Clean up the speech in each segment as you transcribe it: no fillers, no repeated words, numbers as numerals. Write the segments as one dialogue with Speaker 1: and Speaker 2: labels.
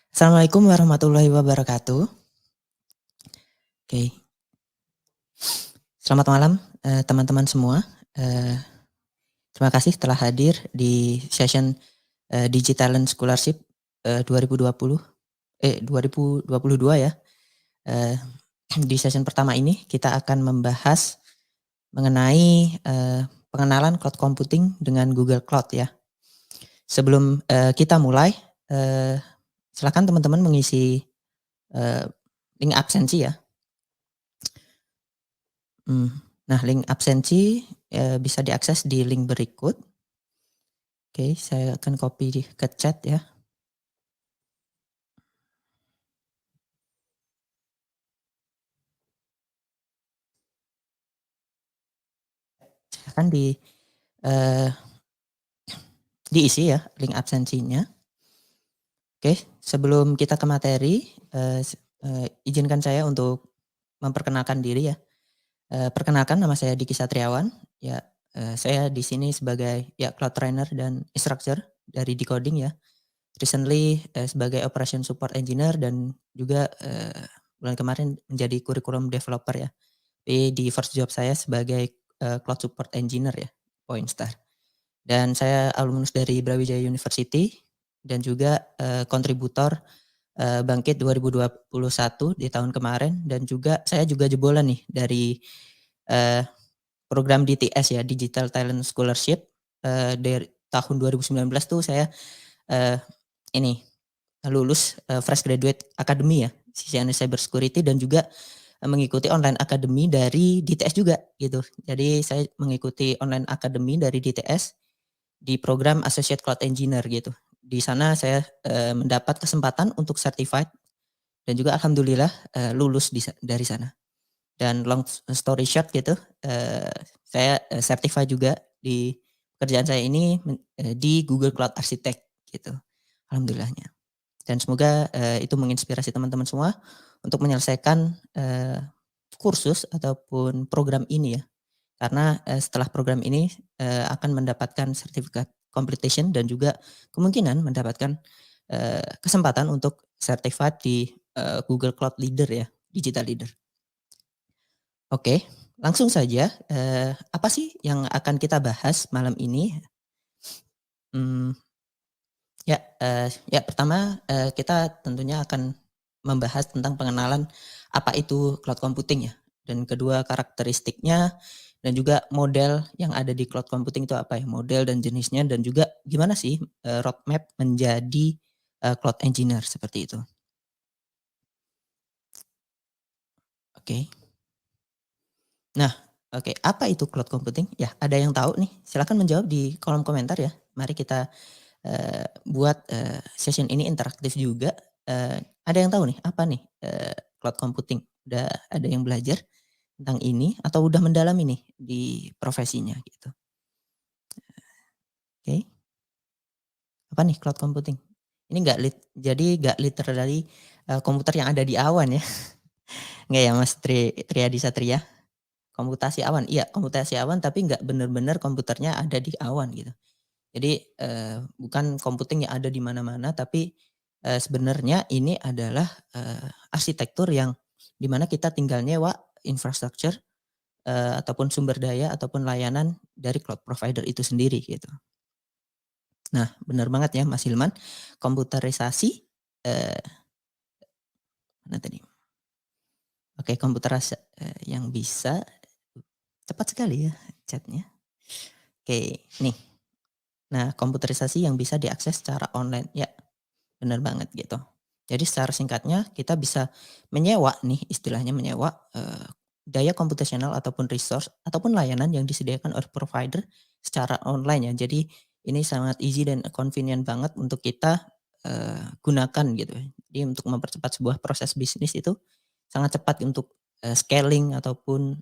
Speaker 1: Assalamualaikum warahmatullahi wabarakatuh. Oke, selamat malam, teman-teman semua. Eee, Terima kasih telah hadir di session, Digital Talent Scholarship, 2022 ya. Eee, di session pertama ini kita akan membahas mengenai, pengenalan cloud computing dengan Google Cloud ya. Sebelum, kita mulai, eee, silakan teman-teman mengisi, eee, link absensi ya. Mmm, nah link absensi, bisa diakses di link berikut. Oke, saya akan copy ke chat ya. Silahkan eee, diisi ya link absensinya. Oke, sebelum kita ke materi, izinkan saya untuk memperkenalkan diri ya. Perkenalkan, nama saya Diki Satriawan, ya, saya di sini sebagai ya cloud trainer dan instructor dari Decoding ya. Recently, sebagai operation support engineer dan juga, bulan kemarin menjadi curriculum developer ya. Di first job saya sebagai, cloud support engineer ya, Poinstar. Dan saya alumnus dari Brawijaya University dan juga, kontributor, Bangkit 2021 di tahun kemarin, dan juga saya juga jebolan nih dari, eee, program DTS ya, Digital Talent Scholarship, dari tahun 2019 tuh saya, eee, ini lulus, fresh graduate academy ya, CCNA Cyber Security, dan juga, mengikuti online academy dari DTS juga gitu. Jadi saya mengikuti online academy dari DTS di program Associate Cloud Engineer gitu. Di sana saya, mendapat kesempatan untuk certified dan juga alhamdulillah, lulus dari sana. Dan long story short gitu, saya, certified juga di pekerjaan saya ini di Google Cloud Architect gitu, alhamdulillahnya. Dan semoga, itu menginspirasi teman-teman semua untuk menyelesaikan, kursus ataupun program ini ya. Karena, setelah program ini, akan mendapatkan sertifikat completion dan juga kemungkinan mendapatkan, kesempatan untuk certified di, Google Cloud Leader ya, Digital Leader. Oke, langsung saja, apa sih yang akan kita bahas malam ini? Mmm, ya pertama, kita tentunya akan membahas tentang pengenalan apa itu cloud computing ya, dan kedua karakteristiknya, dan juga model yang ada di cloud computing itu apa ya, model dan jenisnya, dan juga gimana sih, roadmap menjadi, cloud engineer seperti itu. Oke. Nah, oke, apa itu cloud computing? Ya, ada yang tahu nih? Silakan menjawab di kolom komentar ya. Mari kita, buat, session ini interaktif juga. Ada yang tahu nih, apa nih, cloud computing? Udah ada yang belajar tentang ini atau udah mendalami nih di profesinya gitu? Oke, apa nih cloud computing? Ini jadi nggak literally, komputer yang ada di awan ya? Nggak ya Mas Triadi Satria? Komputasi awan? Iya, komputasi awan, tapi nggak bener-bener komputernya ada di awan gitu. Jadi, bukan computing yang ada di mana-mana, tapi, sebenarnya ini adalah, arsitektur yang di mana kita tinggal nyewa infrastructure, ataupun sumber daya ataupun layanan dari cloud provider itu sendiri gitu. Nah, benar banget ya Mas Hilman, komputerisasi, eee, mana tadi? Oke, yang bisa cepat sekali ya chat-nya. Oke, nih. Nah, komputerisasi yang bisa diakses secara online, ya benar banget gitu. Jadi secara singkatnya kita bisa menyewa nih, istilahnya menyewa, daya komputasional ataupun resource ataupun layanan yang disediakan oleh provider secara online ya. Jadi ini sangat easy dan convenient banget untuk kita, gunakan gitu ya. Jadi untuk mempercepat sebuah proses bisnis itu sangat cepat untuk, scaling ataupun,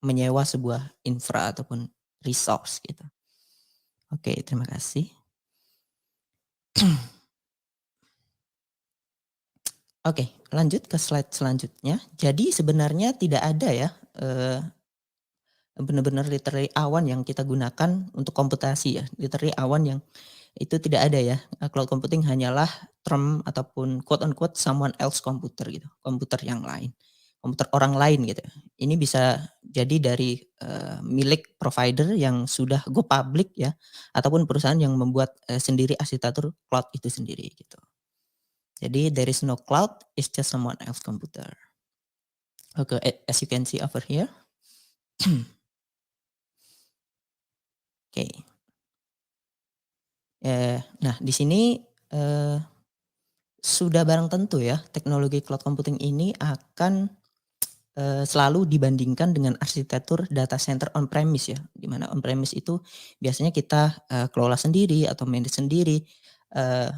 Speaker 1: menyewa sebuah infra ataupun resource gitu. Oke, terima kasih. Oke, lanjut ke slide selanjutnya. Jadi sebenarnya tidak ada ya, benar-benar literally awan yang kita gunakan untuk komputasi ya, literally awan yang itu tidak ada ya, cloud computing hanyalah term ataupun quote unquote someone else komputer gitu, komputer yang lain, komputer orang lain gitu. Ini bisa jadi dari, milik provider yang sudah go public ya, ataupun perusahaan yang membuat, sendiri arsitektur cloud itu sendiri gitu. Jadi there is no cloud, it's just someone else computer. Okay, as you can see over here. Oke. Nah di sini, sudah barang tentu ya teknologi cloud computing ini akan, selalu dibandingkan dengan arsitektur data center on premise ya, di mana on premise itu biasanya kita, kelola sendiri atau manage sendiri, eee,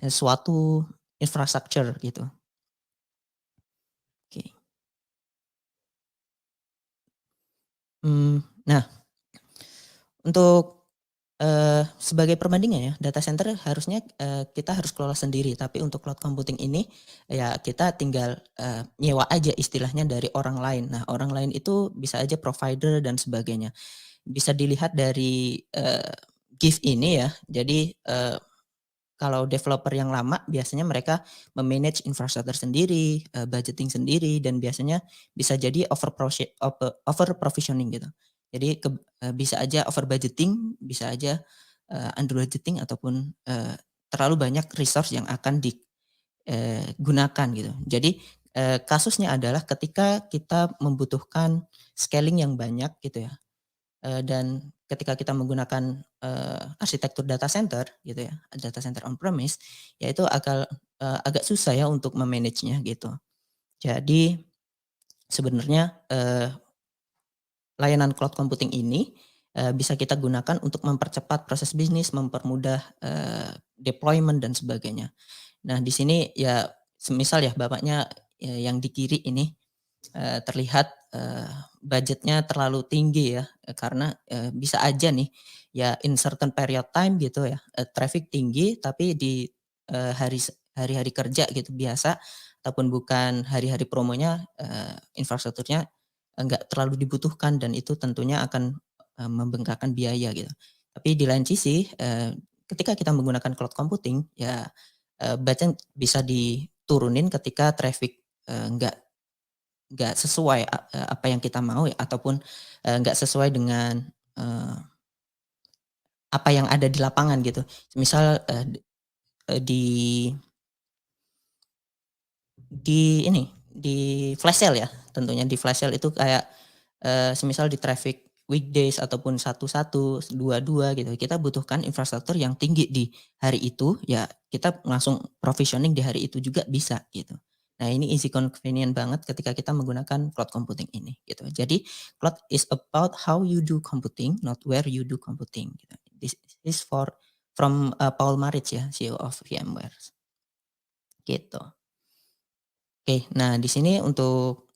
Speaker 1: suatu infrastructure gitu. Oke. Nah untuk, sebagai perbandingan ya, data center harusnya, kita harus kelola sendiri, tapi untuk cloud computing ini, ya kita tinggal, nyewa aja istilahnya dari orang lain. Nah, orang lain itu bisa aja provider dan sebagainya. Bisa dilihat dari, GIF ini ya, jadi, kalau developer yang lama biasanya mereka me-manage infrastruktur sendiri, budgeting sendiri, dan biasanya bisa jadi over provisioning gitu. Jadi bisa aja over budgeting, bisa aja, under budgeting ataupun, terlalu banyak resource yang akan gunakan gitu. Jadi, kasusnya adalah ketika kita membutuhkan scaling yang banyak gitu ya, dan ketika kita menggunakan, arsitektur data center gitu ya, data center on premise, ya itu agak susah ya untuk me-manage-nya gitu. Jadi sebenarnya, layanan cloud computing ini, bisa kita gunakan untuk mempercepat proses bisnis, mempermudah, deployment dan sebagainya. Nah di sini ya semisal ya Bapaknya, yang di kiri ini, terlihat, budgetnya terlalu tinggi ya, karena, bisa aja nih ya in certain period time gitu ya, traffic tinggi tapi di, hari-hari kerja gitu biasa ataupun bukan hari-hari promonya, infrastrukturnya enggak terlalu dibutuhkan dan itu tentunya akan, membengkakkan biaya gitu. Tapi di lain sisi, ketika kita menggunakan cloud computing ya, budget bisa diturunin ketika traffic, nggak sesuai apa yang kita mau ya ataupun, nggak sesuai dengan, eee, apa yang ada di lapangan gitu. Misal, di ini, di flash sale ya, tentunya di flash sale itu kayak, semisal di traffic weekdays ataupun 1.1, 2.2 gitu, kita butuhkan infrastruktur yang tinggi di hari itu, ya kita langsung provisioning di hari itu juga bisa gitu. Nah ini easy convenient banget ketika kita menggunakan cloud computing ini gitu. Jadi cloud is about how you do computing, not where you do computing gitu. This is from, Paul Maritz ya, CEO of VMware, gitu. Oke, nah di sini untuk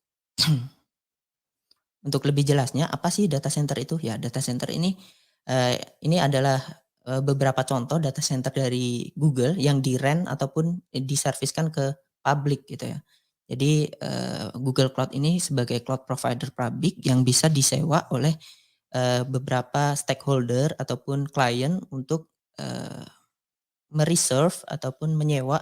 Speaker 1: untuk lebih jelasnya apa sih data center itu? Ya data center ini adalah, beberapa contoh data center dari Google yang di-rent ataupun diserviskan ke publik gitu ya. Jadi, Google Cloud ini sebagai cloud provider publik yang bisa disewa oleh, beberapa stakeholder ataupun klien untuk, ataupun menyewa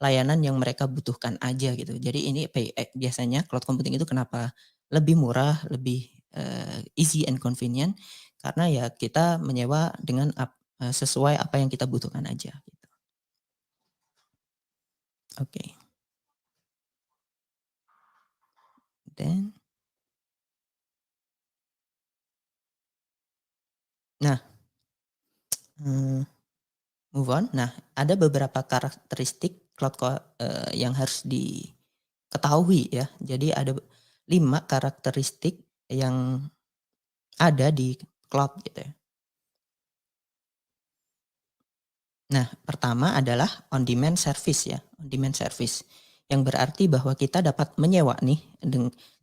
Speaker 1: layanan yang mereka butuhkan aja gitu. Jadi ini biasanya cloud computing itu kenapa lebih murah, lebih, easy and convenient, karena ya kita menyewa dengan sesuai apa yang kita butuhkan aja gitu. Oke, then nah, mmm, move on. Nah, ada beberapa karakteristik yang harus diketahui ya. Jadi ada 5 karakteristik yang ada di cloud gitu ya. Nah, pertama adalah on demand service ya, on demand service. Yang berarti bahwa kita dapat menyewa nih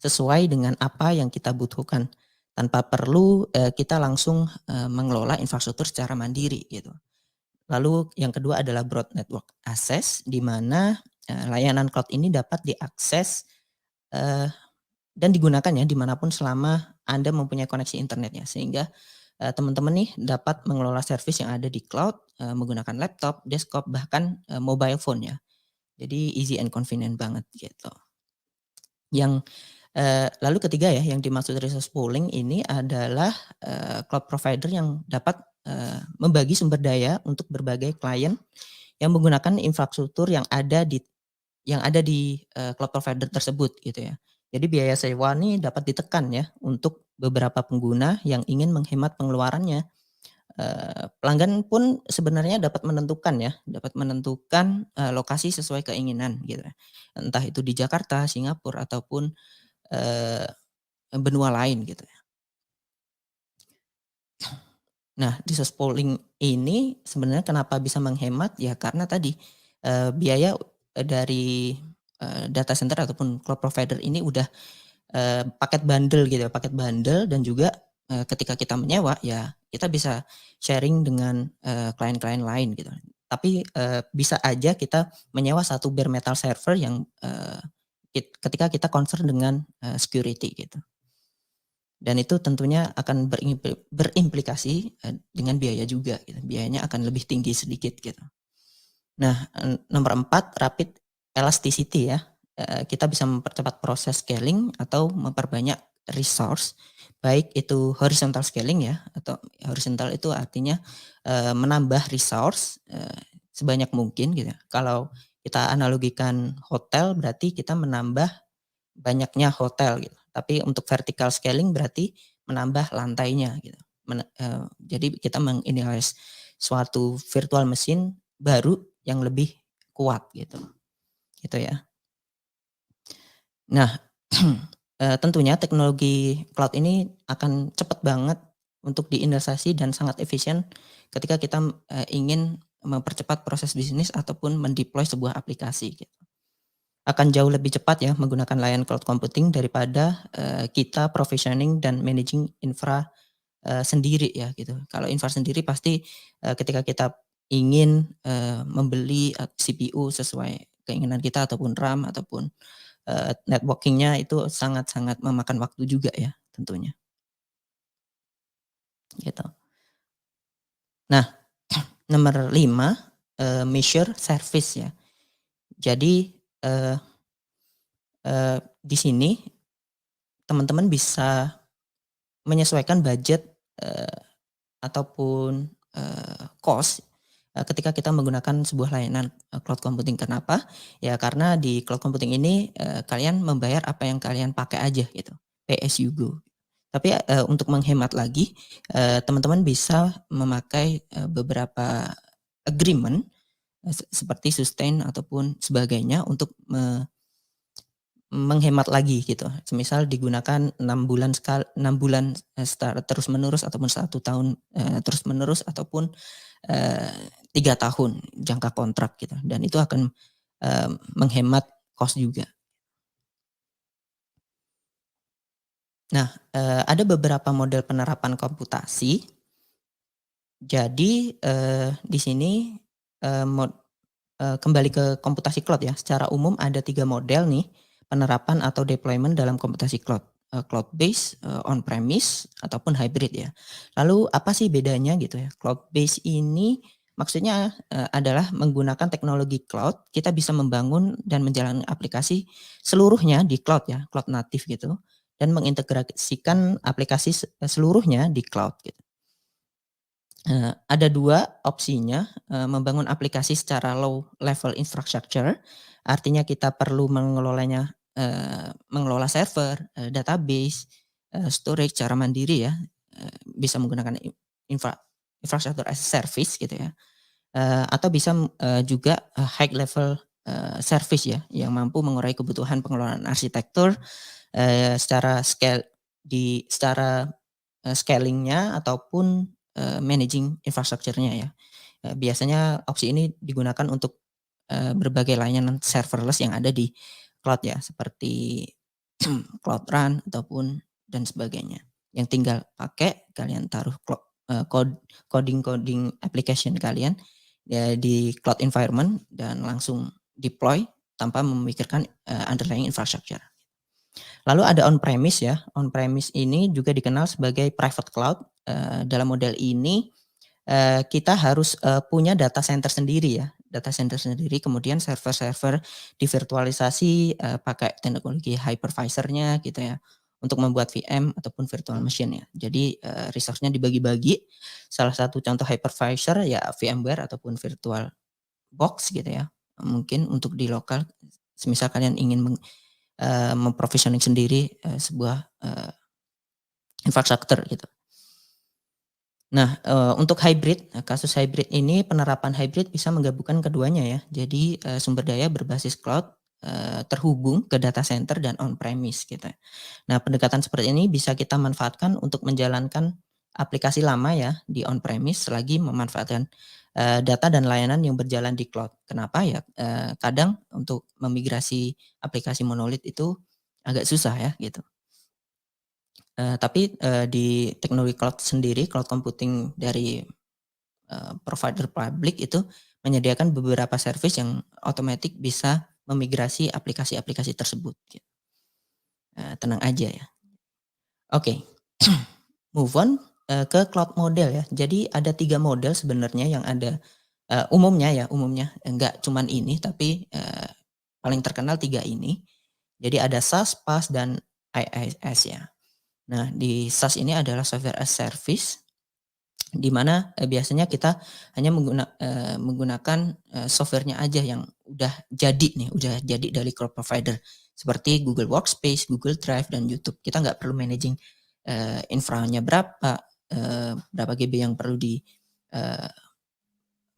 Speaker 1: sesuai dengan apa yang kita butuhkan tanpa perlu, kita langsung, mengelola infrastruktur secara mandiri gitu. Lalu yang kedua adalah broad network access di mana, layanan cloud ini dapat diakses, eee, dan digunakan ya dimanapun selama Anda mempunyai koneksi internetnya sehingga, teman-teman nih dapat mengelola service yang ada di cloud, menggunakan laptop, desktop, bahkan, mobile phone ya. Jadi easy and convenient banget gitu. Yang lalu ketiga ya, yang dimaksud resource pooling ini adalah, cloud provider yang dapat, membagi sumber daya untuk berbagai klien yang menggunakan infrastruktur yang ada di cloud provider tersebut gitu ya. Jadi biaya sewa nih dapat ditekan ya untuk beberapa pengguna yang ingin menghemat pengeluarannya. Pelanggan pun sebenarnya dapat menentukan, lokasi sesuai keinginan gitu ya. Entah itu di Jakarta, Singapura, ataupun, eee, benua lain gitu ya. Nah, resource pooling ini sebenarnya kenapa bisa menghemat, ya karena tadi, biaya, dari, data center ataupun cloud provider ini udah, paket bundle gitu ya, paket bundle dan juga, ketika kita menyewa ya kita bisa sharing dengan, klien-klien lain gitu. Tapi, bisa aja kita menyewa satu bare metal server yang, ketika kita concern dengan, security gitu. Dan itu tentunya akan berimplikasi, dengan biaya juga gitu, biayanya akan lebih tinggi sedikit gitu. Nah, nomor 4 rapid elasticity ya, kita bisa mempercepat proses scaling atau memperbanyak resource, baik itu horizontal scaling ya, atau horizontal itu artinya, menambah resource, sebanyak mungkin gitu ya. Kalau kita analogikan hotel berarti kita menambah banyaknya hotel gitu. Tapi untuk vertical scaling berarti menambah lantainya gitu. Jadi kita menginitialize suatu virtual machine baru yang lebih kuat gitu, gitu ya. Nah, tentunya teknologi cloud ini akan cepat banget untuk diinvestasi dan sangat efisien ketika kita, ingin mempercepat proses bisnis ataupun mendeploy sebuah aplikasi gitu. Akan jauh lebih cepat ya menggunakan layanan cloud computing daripada, kita provisioning dan managing infra, sendiri ya gitu. Kalau infra sendiri pasti, ketika kita ingin, membeli, CPU sesuai keinginan kita ataupun RAM ataupun, networking-nya itu sangat-sangat memakan waktu juga ya tentunya, gitu. Nah, nomor 5, measure service ya. Jadi, eee di sini teman-teman bisa menyesuaikan budget, ataupun, cost, ketika kita menggunakan sebuah layanan, cloud computing. Kenapa? Ya karena di cloud computing ini, kalian membayar apa yang kalian pakai aja gitu, pay as you go. Tapi, untuk menghemat lagi, teman-teman bisa memakai, beberapa agreement, seperti sustain ataupun sebagainya untuk menghemat lagi gitu. Semisal digunakan 6 bulan, secara terus-menerus ataupun 1 tahun, terus-menerus ataupun, 3 tahun jangka kontrak gitu dan itu akan, menghemat cost juga. Nah, ada beberapa model penerapan komputasi. Jadi, di sini, eee, mod kembali ke komputasi cloud ya, secara umum ada 3 model nih, penerapan atau deployment dalam komputasi cloud, cloud base, on premise ataupun hybrid ya. Lalu apa sih bedanya gitu ya? Cloud base ini maksudnya, adalah menggunakan teknologi cloud, kita bisa membangun dan menjalankan aplikasi seluruhnya di cloud ya, cloud native gitu, dan mengintegrasikan aplikasi seluruhnya di cloud gitu. Ada 2 opsinya, membangun aplikasi secara low level infrastructure, artinya kita perlu mengelola server, database, storage secara mandiri ya, bisa menggunakan infra infrastructure as a service gitu ya, atau bisa, juga, high level, service ya, yang mampu mengurai kebutuhan pengelolaan arsitektur, secara scaling-nya ataupun, managing infrastructure-nya ya. Biasanya opsi ini digunakan untuk, berbagai layanan serverless yang ada di cloud ya, seperti Cloud Run ataupun dan sebagainya. Yang tinggal pakai kalian taruh coding-coding application kalian, ya di cloud environment dan langsung deploy tanpa memikirkan, underlying infrastructure. Lalu ada on premise ya, on premise ini juga dikenal sebagai private cloud, dalam model ini kita harus punya data center sendiri ya, data center sendiri, kemudian server-server divirtualisasi pakai teknologi hypervisor-nya gitu ya, untuk membuat VM ataupun virtual machine ya. Jadi resource-nya dibagi-bagi. Salah satu contoh hypervisor ya VMware ataupun VirtualBox gitu ya. Mungkin untuk di lokal, semisal kalian ingin memprovisioning sendiri sebuah infrastruktur gitu. Nah, untuk hybrid, kasus hybrid ini penerapan hybrid bisa menggabungkan keduanya ya. Jadi, sumber daya berbasis cloud, terhubung ke data center dan on premise gitu. Nah, pendekatan seperti ini bisa kita manfaatkan untuk menjalankan aplikasi lama ya di on premise selagi memanfaatkan, data dan layanan yang berjalan di cloud. Kenapa ya? Kadang untuk memigrasi aplikasi monolit itu agak susah ya gitu. Tapi, di teknologi cloud sendiri, cloud computing dari, provider publik itu menyediakan beberapa service yang otomatis bisa memigrasi aplikasi-aplikasi tersebut gitu. Tenang aja ya. Oke, move on, ke cloud model ya. Jadi ada 3 model sebenarnya yang ada, umumnya, enggak cuman ini tapi, paling terkenal 3 ini. Jadi ada SaaS, PaaS, dan IaaS ya. Nah, di SaaS ini adalah software as service, di mana, biasanya kita hanya menggunakan, software-nya aja yang udah jadi nih, udah jadi dari cloud provider. Seperti Google Workspace, Google Drive, dan YouTube. Kita nggak perlu managing, infranya berapa GB yang perlu di, eee,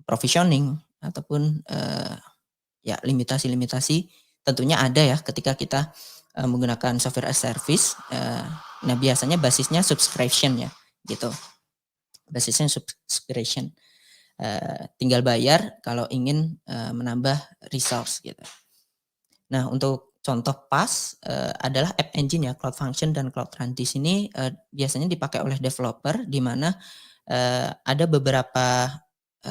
Speaker 1: provisioning ataupun, ya limitasi-limitasi tentunya ada ya ketika kita, menggunakan software as service, nah biasanya basisnya subscription ya, gitu. Basisnya subscription, tinggal bayar kalau ingin, menambah resource gitu. Nah untuk contoh PaaS, adalah App Engine ya, Cloud Function dan Cloud Run. Di sini, biasanya dipakai oleh developer di mana, ada beberapa,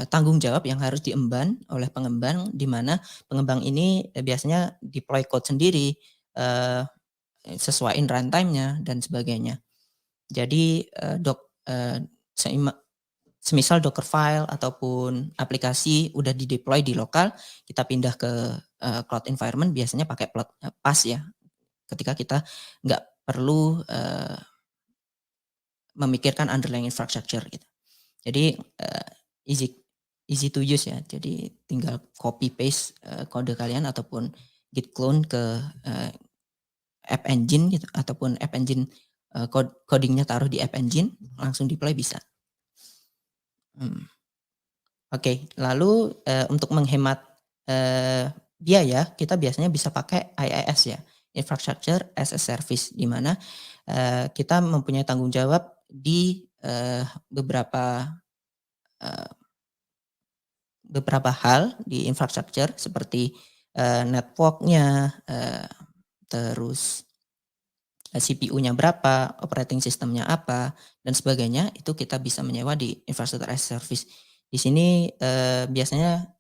Speaker 1: tanggung jawab yang harus diemban oleh pengembang, di mana pengembang ini, biasanya deploy code sendiri, sesuaiin runtime-nya dan sebagainya. Jadi, seima semisal Dockerfile ataupun aplikasi udah di-deploy di lokal, kita pindah ke, cloud environment biasanya pakai PaaS ya, ketika kita nggak perlu, memikirkan underlying infrastructure gitu. Jadi, easy easy to use ya, jadi tinggal copy paste, kode kalian ataupun git clone ke, App Engine gitu ataupun App Engine, coding-nya taruh di App Engine, langsung deploy bisa. Oke, lalu, untuk menghemat, biaya, kita biasanya bisa pakai IaaS ya, Infrastructure as a Service, di mana, kita mempunyai tanggung jawab di, eee, beberapa hal di infrastructure seperti, network-nya, terus, CPU-nya berapa, operating system-nya apa, dan sebagainya, itu kita bisa menyewa di Infrastructure as a Service. Di sini, biasanya,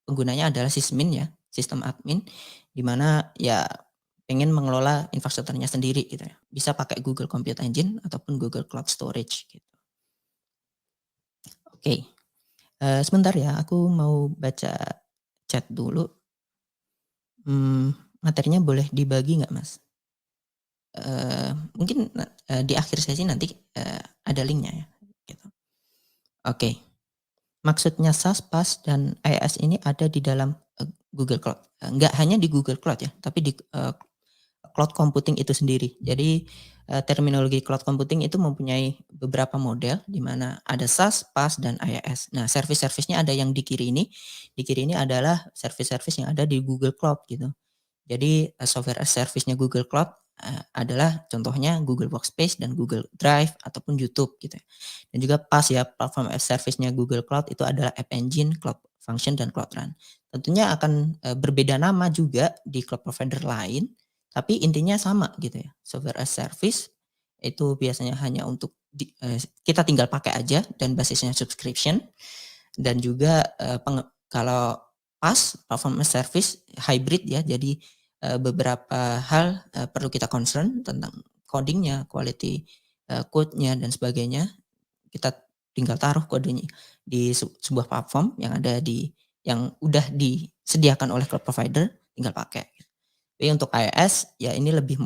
Speaker 1: penggunanya adalah sysadmin ya, sistem admin, di mana ya pengen mengelola infrastrukturnya sendiri gitu ya. Bisa pakai Google Compute Engine ataupun Google Cloud Storage gitu. Oke, sebentar ya, aku mau baca chat dulu. Materinya boleh dibagi nggak Mas? Mungkin, di akhir sesi nanti, ada linknya ya, gitu. Oke, maksudnya SaaS, PaaS, dan IaaS ini ada di dalam, Google Cloud. Nggak hanya di Google Cloud ya, tapi di, cloud computing itu sendiri. Jadi, terminologi cloud computing itu mempunyai beberapa model, di mana ada SaaS, PaaS, dan IaaS. Nah, service-service-nya ada yang di kiri ini adalah service-service yang ada di Google Cloud gitu. Jadi, software as service-nya Google Cloud, adalah contohnya Google Workspace dan Google Drive ataupun YouTube gitu ya. Dan juga PaaS ya, platform as service-nya Google Cloud itu adalah App Engine, Cloud Function, dan Cloud Run. Tentunya akan, berbeda nama juga di cloud provider lain, tapi intinya sama gitu ya. Software as service itu biasanya hanya untuk kita tinggal pakai aja dan basisnya subscription, dan juga, kalau PaaS, platform as service hybrid ya, jadi, beberapa hal, perlu kita concern tentang coding-nya, quality, code-nya, dan sebagainya. kita tinggal taruh kodenya di sebuah platform yang udah disediakan oleh cloud provider, tinggal pakai. Tapi untuk iOS ya ini lebih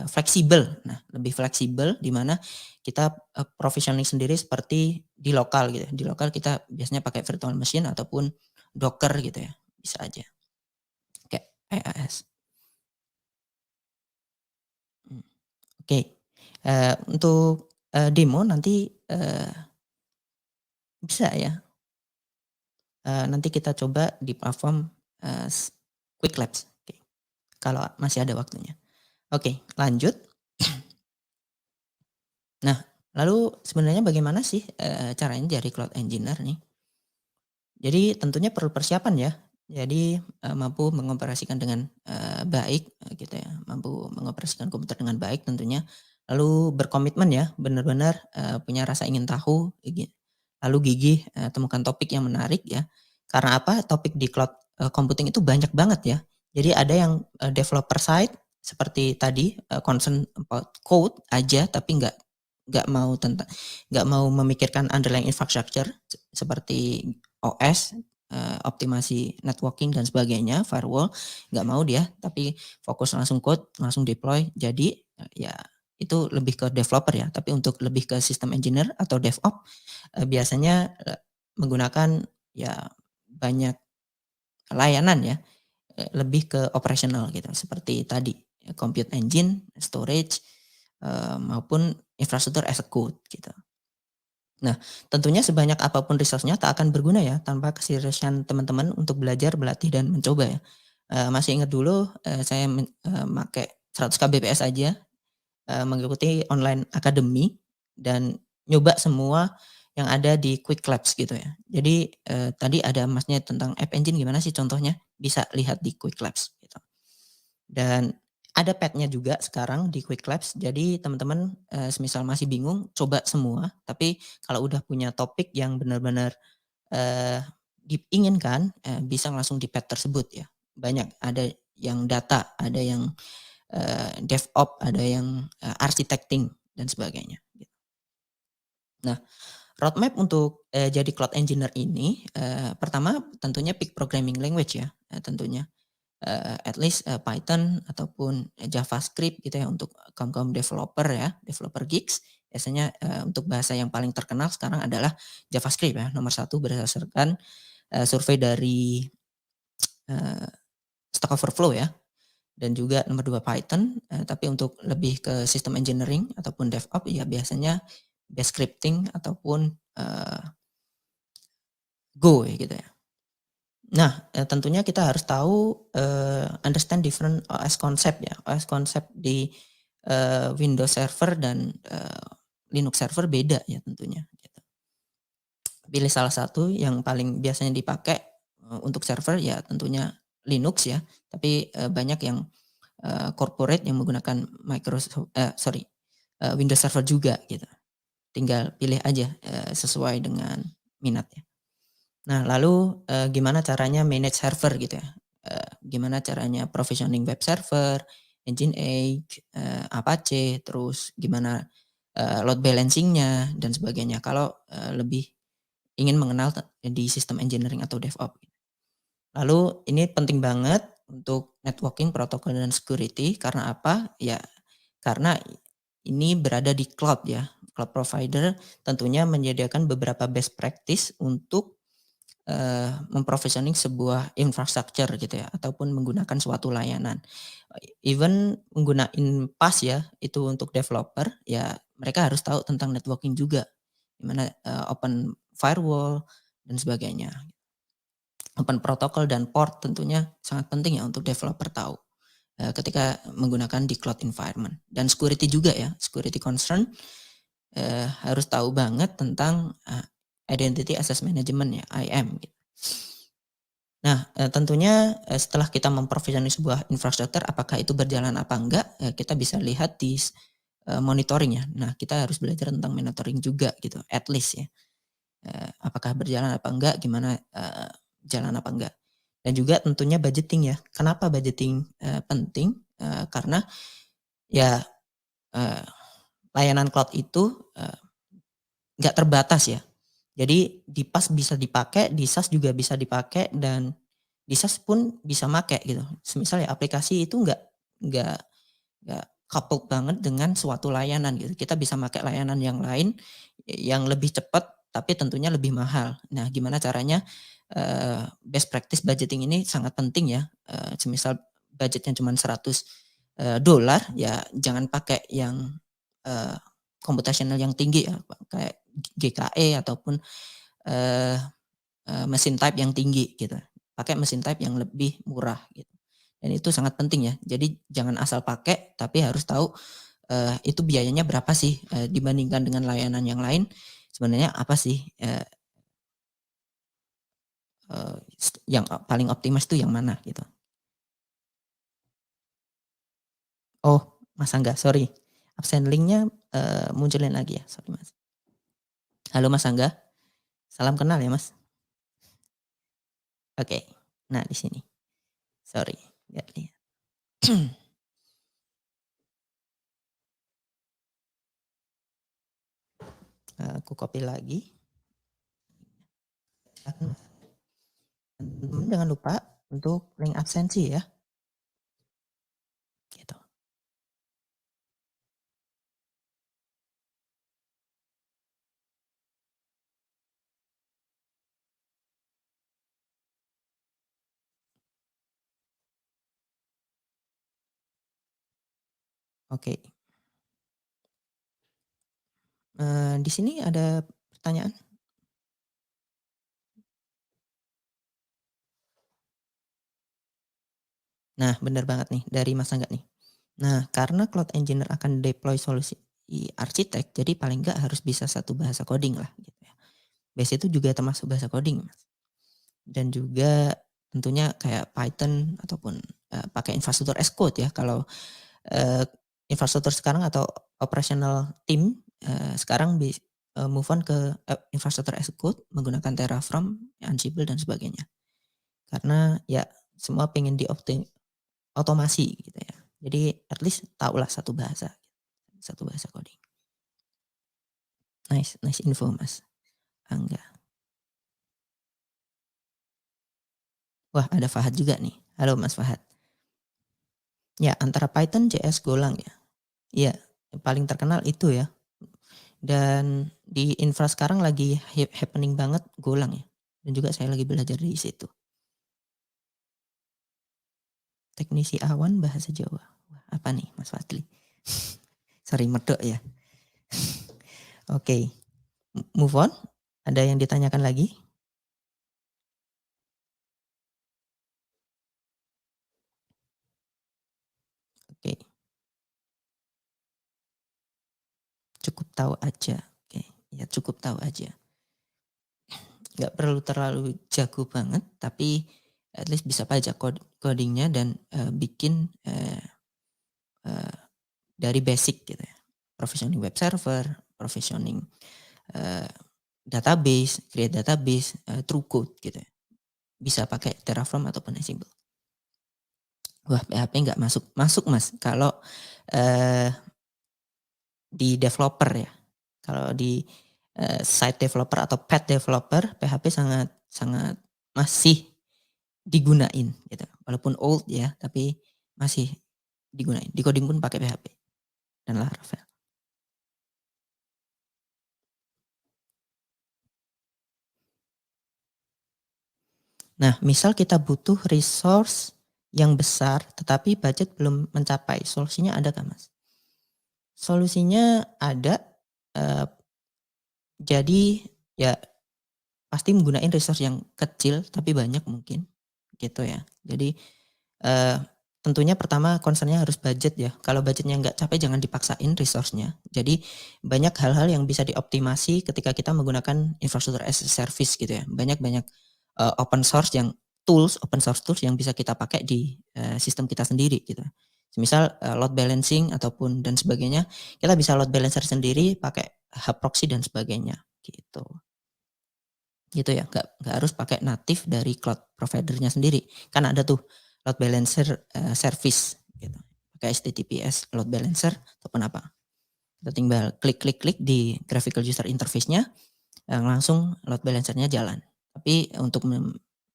Speaker 1: fleksibel. Nah, lebih fleksibel di mana kita provisioning sendiri seperti di lokal gitu. Di lokal kita biasanya pakai virtual machine ataupun Docker gitu ya. Bisa aja. Kayak iOS. Oke. Untuk demo nanti bisa ya. Nanti kita coba di platform Quick Labs. Oke. Kalau masih ada waktunya. Oke, lanjut. Nah, lalu sebenarnya bagaimana sih caranya jadi cloud engineer nih? Jadi tentunya perlu persiapan ya. Jadi mampu mengoperasikan dengan baik gitu ya, mampu mengoperasikan komputer dengan baik tentunya. Lalu berkomitmen ya, benar-benar punya rasa ingin tahu, lalu gigih temukan topik yang menarik ya. Karena apa? Topik di cloud computing itu banyak banget ya. Jadi ada yang developer side seperti tadi concern about code aja tapi nggak mau memikirkan underlying infrastructure seperti OS, optimasi networking dan sebagainya, firewall, nggak mau dia, tapi fokus langsung code, langsung deploy. Jadi ya itu lebih ke developer ya, tapi untuk lebih ke system engineer atau DevOps biasanya menggunakan ya banyak layanan ya, lebih ke operational gitu, seperti tadi compute engine, storage, maupun infrastruktur as a code gitu. Nah, tentunya sebanyak apapun resource-nya tak akan berguna ya tanpa keseriusan teman-teman untuk belajar, berlatih, dan mencoba ya. Masih ingat dulu saya make 100 Kbps aja, mengikuti online academy dan nyoba semua yang ada di Quick Labs gitu ya. Jadi tadi ada Masnya tentang App Engine gimana sih contohnya, bisa lihat di Quick Labs gitu. Dan ada pad-nya juga sekarang di Quick Labs. Jadi teman-teman semisal masih bingung coba semua, tapi kalau udah punya topik yang benar-benar diinginkan bisa langsung di pad tersebut ya. Banyak, ada yang data, ada yang DevOps, ada yang architecting dan sebagainya. Nah, roadmap untuk jadi cloud engineer ini pertama tentunya pick programming language ya, tentunya. At least Python ataupun JavaScript gitu ya untuk kaum-kaum developer ya, developer geeks. Biasanya untuk bahasa yang paling terkenal sekarang adalah JavaScript ya, nomor 1 berdasarkan survei dari Stack Overflow ya. Dan juga nomor 2 Python, tapi untuk lebih ke system engineering ataupun DevOps ya biasanya bash scripting ataupun Go ya gitu ya. Nah, tentunya kita harus tahu understand different OS concept ya. OS concept di Windows Server dan Linux Server beda ya tentunya gitu. Pilih salah satu yang paling biasanya dipakai untuk server ya tentunya Linux ya, tapi banyak yang corporate yang menggunakan Windows Server juga gitu. Tinggal pilih aja sesuai dengan minatnya. Nah, lalu gimana caranya manage server gitu ya? Gimana caranya provisioning web server, Nginx, Apache, terus gimana load balancing-nya dan sebagainya. Kalau lebih ingin mengenal di sistem engineering atau DevOps. Lalu ini penting banget untuk networking, protokol, dan security karena apa? Ya karena ini berada di cloud ya. Cloud provider tentunya menyediakan beberapa best practice untuk memprovisioning sebuah infrastructure gitu ya ataupun menggunakan suatu layanan. Even menggunakan PaaS ya itu untuk developer ya mereka harus tahu tentang networking juga. Gimana open firewall dan sebagainya. Open protocol dan port tentunya sangat penting ya untuk developer tahu ketika menggunakan di cloud environment. Dan security juga ya, security concern harus tahu banget tentang identity access management ya, IAM gitu. Nah, tentunya setelah kita memprovisioning sebuah infrastruktur apakah itu berjalan apa enggak, kita bisa lihat di monitoring ya. Nah, kita harus belajar tentang monitoring juga gitu, at least ya. Apakah berjalan apa enggak, gimana jalan apa enggak. Dan juga tentunya budgeting ya. Kenapa budgeting penting? Karena ya layanan cloud itu nggak terbatas ya. Jadi di PaaS bisa dipakai, di SaaS juga bisa dipakai, dan di SaaS pun bisa make gitu. Semisal ya aplikasi itu nggak nggak coupled banget dengan suatu layanan gitu. Kita bisa pakai layanan yang lain yang lebih cepat tapi tentunya lebih mahal. Nah, gimana caranya, best practice budgeting ini sangat penting ya, semisal budgetnya cuma 100 dolar, ya jangan pakai yang, eee, computational yang tinggi ya, kayak GKE ataupun, eee mesin type yang tinggi gitu. Pakai mesin type yang lebih murah gitu. Dan itu sangat penting ya. Jadi jangan asal pakai, tapi harus tahu, itu biayanya berapa sih, dibandingkan dengan layanan yang lain, sebenarnya apa sih, yang paling optimas itu yang mana gitu. Oh, Mas Angga, sorry. Absen link-nya, munculin lagi ya, sorry Mas. Halo Mas Angga, salam kenal ya Mas. Oke, nah di sini, sorry, nggak lihat. Aku copy lagi. Jangan lupa untuk link absensi ya, gitu. Oke, di sini ada pertanyaan? Nah, benar banget nih dari Mas Angga nih. Nah, karena cloud engineer akan deploy solusi arsitek, jadi paling nggak harus bisa satu bahasa coding lah gitu ya. Base itu juga termasuk bahasa coding, Mas. Dan juga tentunya kayak Python ataupun, pakai infrastruktur as code ya. Kalau, eee, infrastruktur sekarang atau operational team, sekarang move on ke, infrastruktur as code menggunakan Terraform, Ansible dan sebagainya. Karena ya semua pengen otomasi gitu ya. Jadi at least tahulah satu bahasa coding. Nice nice info Mas Angga. Wah, ada Fahad juga nih. Halo Mas Fahad. Ya, antara Python, JS, Golang ya. Iya, yang paling terkenal itu ya. Dan di infra sekarang lagi happening banget Golang ya. Dan juga saya lagi belajar di situ. Teknisi awan bahasa Jawa. Wah, apa nih Mas Fadli? Sorry medok ya. Oke, move on. Ada yang ditanyakan lagi? Oke, cukup tahu aja. Oke, ya cukup tahu aja. Nggak perlu terlalu jago banget, tapi at least bisa pajak codingnya dan, bikin, dari basic gitu ya. Provisioning web server, provisioning, eee, database, create database, through code gitu ya. Bisa pakai Terraform ataupun Ansible. Wah, PHP nggak masuk. Masuk Mas, kalau, eee, di developer ya. Kalau di, site developer atau pet developer, PHP sangat sangat masih digunain gitu. Walaupun old ya, tapi masih digunain. Di coding pun pakai PHP dan Laravel. Nah, misal kita butuh resource yang besar tetapi budget belum mencapai, solusinya ada nggak Mas? Solusinya ada, eee, jadi ya pasti menggunakan resource yang kecil tapi banyak mungkin, gitu ya. Jadi, Eee, tentunya pertama concern-nya harus budget ya. Kalau budgetnya nggak capai jangan dipaksain resource-nya. Jadi banyak hal-hal yang bisa dioptimasi ketika kita menggunakan infrastruktur as a service gitu ya. Banyak-banyak, open source tools yang bisa kita pakai di, sistem kita sendiri gitu. Semisal, load balancing ataupun dan sebagainya, kita bisa load balancer sendiri pakai hub proxy dan sebagainya gitu. Gitu ya, nggak harus pakai natif dari cloud provider-nya sendiri. Kan ada tuh load balancer, service gitu, pakai HTTPS load balancer ataupun apa. Kita tinggal klik di graphical user interface-nya, langsung load balancer-nya jalan. Tapi untuk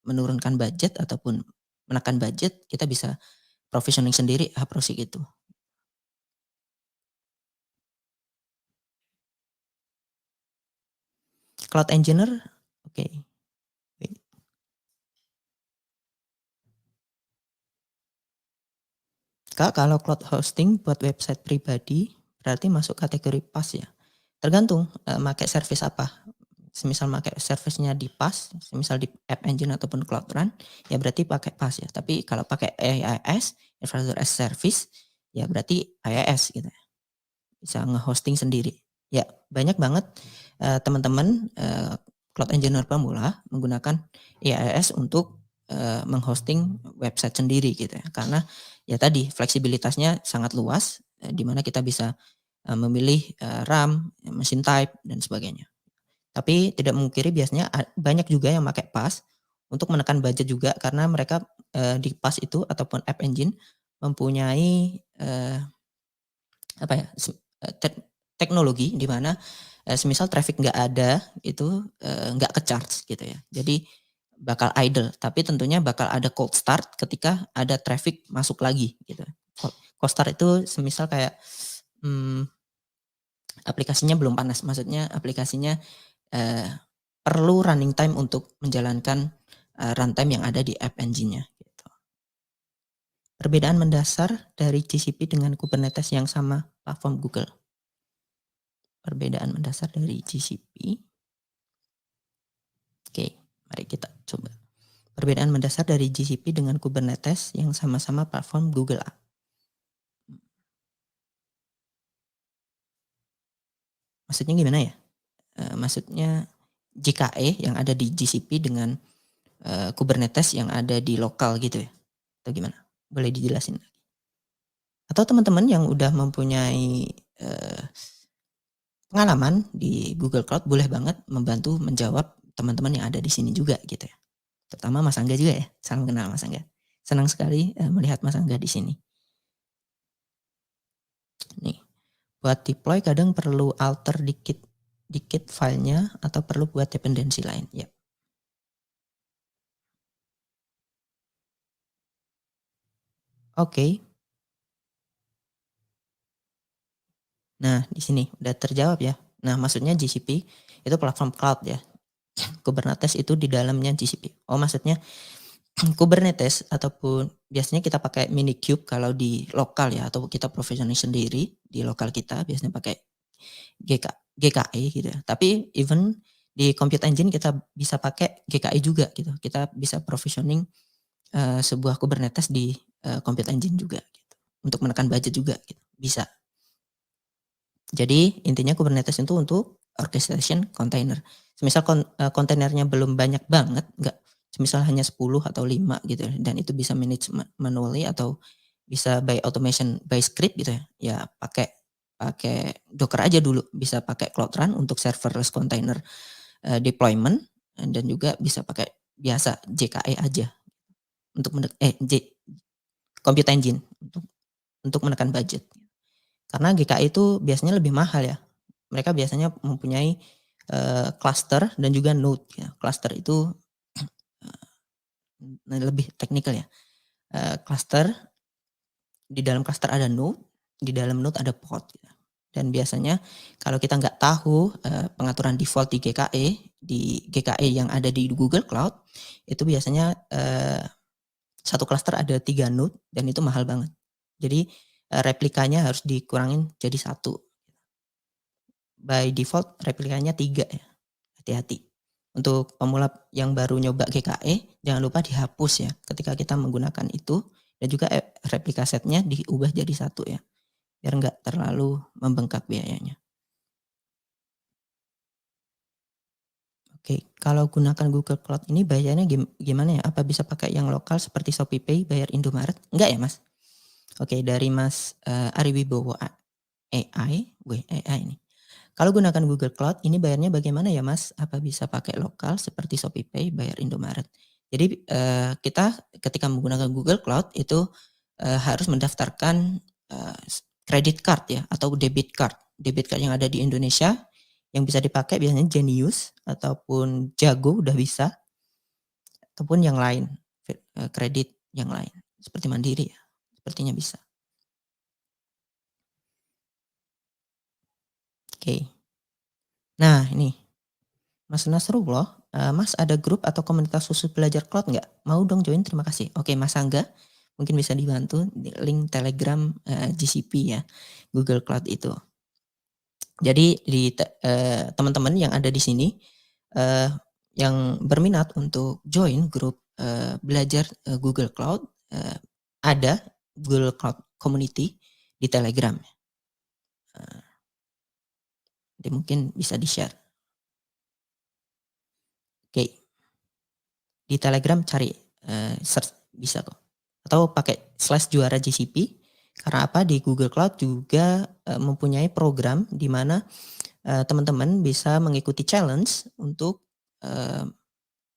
Speaker 1: menurunkan budget ataupun menekan budget, kita bisa provisioning sendiri Hub-Rosik itu. Cloud Engineer, oke. Kak, kalau cloud hosting buat website pribadi, berarti masuk kategori PaaS ya? Tergantung, make service apa. Semisal make service-nya di PaaS, semisal di App Engine ataupun Cloud Run, ya berarti pakai PaaS ya. Tapi kalau pakai IaaS, Infrastructure as Service, ya berarti IaaS gitu ya. Bisa nge-hosting sendiri. Ya, banyak banget teman-teman cloud engineer pemula menggunakan IaaS untuk menghosting website sendiri gitu ya. Karena ya tadi fleksibilitasnya sangat luas, di mana kita bisa memilih RAM, machine type dan sebagainya. Tapi tidak memungkiri biasanya banyak juga yang pakai PaaS untuk menekan budget juga karena mereka di PaaS itu ataupun App Engine mempunyai apa ya, teknologi di mana semisal traffic nggak ada itu nggak ke-charge gitu ya. Jadi bakal idle, tapi tentunya bakal ada cold start ketika ada traffic masuk lagi gitu. Cold start itu semisal kayak aplikasinya belum panas, maksudnya aplikasinya perlu running time untuk menjalankan runtime yang ada di App Engine-nya gitu. Perbedaan mendasar dari GCP dengan Kubernetes yang sama platform Google. Perbedaan mendasar dari GCP. Oke, mari kita coba. Perbedaan mendasar dari GCP dengan Kubernetes yang sama-sama platform Google. Maksudnya gimana ya? Maksudnya JKE yang ada di GCP dengan Kubernetes yang ada di lokal gitu ya? Atau gimana? Boleh dijelasin? Atau teman-teman yang udah mempunyai pengalaman di Google Cloud boleh banget membantu menjawab teman-teman yang ada di sini juga gitu ya. Terutama Mas Angga juga ya. Salam kenal Mas Angga. Senang sekali melihat Mas Angga di sini. Nih, buat deploy kadang perlu alter dikit filenya atau perlu buat dependensi lain. Ya. Oke. Nah, di sini udah terjawab ya. Nah, maksudnya GCP itu platform cloud ya. Kubernetes itu di dalamnya GCP. Oh, maksudnya Kubernetes ataupun biasanya kita pakai Minikube kalau di lokal ya, atau kita provisioning sendiri di lokal kita biasanya pakai GKE gitu ya. Tapi even di Compute Engine kita bisa pakai GKE juga gitu. Kita bisa provisioning sebuah Kubernetes di Compute Engine juga gitu. Untuk menekan budget juga gitu. Bisa. Jadi intinya Kubernetes itu untuk orchestration container. Semisal kontainernya belum banyak banget, semisal hanya 10 atau 5 gitu ya, dan itu bisa manage manually atau bisa by automation by script gitu ya. Ya pakai Docker aja dulu, bisa pakai Cloud Run untuk serverless container deployment, dan juga bisa pakai biasa JKE aja untuk Compute Engine untuk menekan budget. Karena GKE itu biasanya lebih mahal ya. Mereka biasanya mempunyai cluster dan juga node ya. Cluster itu lebih teknikal ya. Cluster, di dalam cluster ada node, di dalam node ada pod. Dan biasanya kalau kita nggak tahu pengaturan default di GKE yang ada di Google Cloud, itu biasanya satu cluster ada 3 node dan itu mahal banget. Jadi replikanya harus dikurangin jadi 1. By default replikanya 3 ya. Hati-hati. Untuk pemula yang baru nyoba GKE, jangan lupa dihapus ya ketika kita menggunakan itu, dan juga replika setnya diubah jadi 1 ya. Biar nggak terlalu membengkak biayanya. Oke, kalau gunakan Google Cloud ini bayarnya gimana ya? Apa bisa pakai yang lokal seperti ShopeePay bayar Indomaret? Enggak ya, Mas? Oke, dari Mas Ari Wibowo AI ini. Kalau gunakan Google Cloud ini bayarnya bagaimana ya, Mas? Apa bisa pakai lokal seperti ShopeePay bayar Indomaret? Jadi kita ketika menggunakan Google Cloud itu harus mendaftarkan credit card ya atau debit card. debit card yang ada di Indonesia yang bisa dipakai biasanya Genius ataupun Jago udah bisa, ataupun yang lain, kredit yang lain seperti Mandiri ya, sepertinya bisa. Oke. Nah ini, Mas Nasrullah, Mas ada grup atau komunitas khusus belajar cloud nggak? Mau dong join, terima kasih. Oke Mas Angga, mungkin bisa dibantu di link Telegram GCP ya, Google Cloud itu. Jadi teman-teman yang ada di sini yang berminat untuk join grup belajar Google Cloud, ada Google Cloud Community di Telegram. Jadi mungkin bisa di-share. Oke. Di Telegram cari search bisa kok. Atau pakai /juara GCP. Karena apa? Di Google Cloud juga mempunyai program di mana teman-teman bisa mengikuti challenge untuk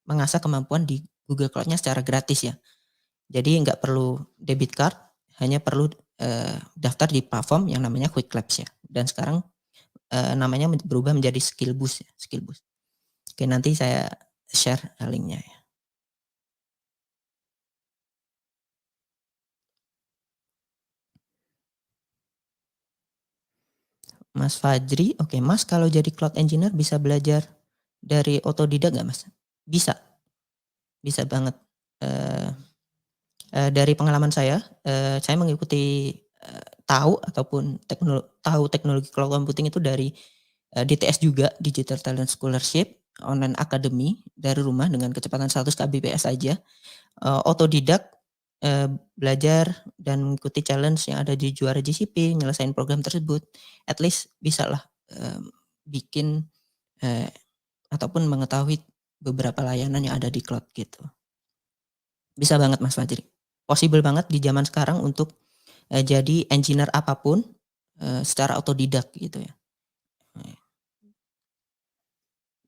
Speaker 1: mengasah kemampuan di Google Cloud-nya secara gratis ya. Jadi nggak perlu debit card, hanya perlu daftar di platform yang namanya Quick Labs ya. Dan sekarang namanya berubah menjadi Skill Boost ya, Skill Boost. Oke, nanti saya share linknya ya. Mas Fajri, oke Mas kalau jadi cloud engineer bisa belajar dari otodidak nggak Mas? Bisa, bisa banget. Dari pengalaman saya mengikuti tahu teknologi cloud computing itu dari DTS juga, Digital Talent Scholarship, online academy dari rumah dengan kecepatan 100 kbps saja. Otodidak, belajar dan mengikuti challenge yang ada di Juara GCP, nyelesain program tersebut, at least bisalah bikin ataupun mengetahui beberapa layanan yang ada di cloud gitu. Bisa banget Mas Fajri. Possible banget di zaman sekarang untuk jadi engineer apapun secara otodidak gitu ya.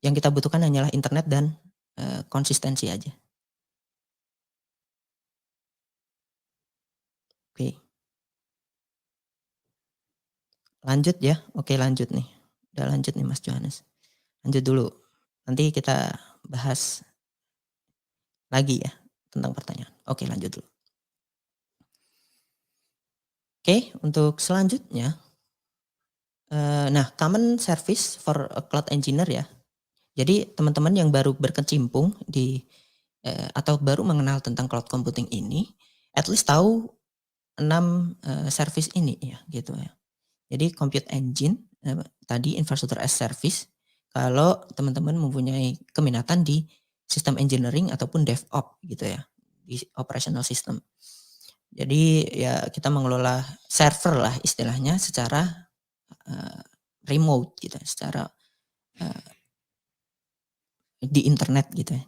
Speaker 1: Yang kita butuhkan hanyalah internet dan konsistensi aja. Oke. Lanjut ya. Oke lanjut nih. Udah lanjut nih Mas Johannes. Lanjut dulu. Nanti kita bahas lagi ya tentang pertanyaan. Oke lanjut dulu. Oke, untuk selanjutnya. Nah, common service for a cloud engineer ya. Jadi teman-teman yang baru berkecimpung di atau baru mengenal tentang cloud computing ini, at least tahu 6 service ini ya gitu ya. Jadi compute engine, tadi infrastructure as service, kalau teman-teman mempunyai keminatan di sistem engineering ataupun DevOps gitu ya, di operational system. Jadi ya kita mengelola server lah istilahnya secara remote gitu, secara di internet gitu ya.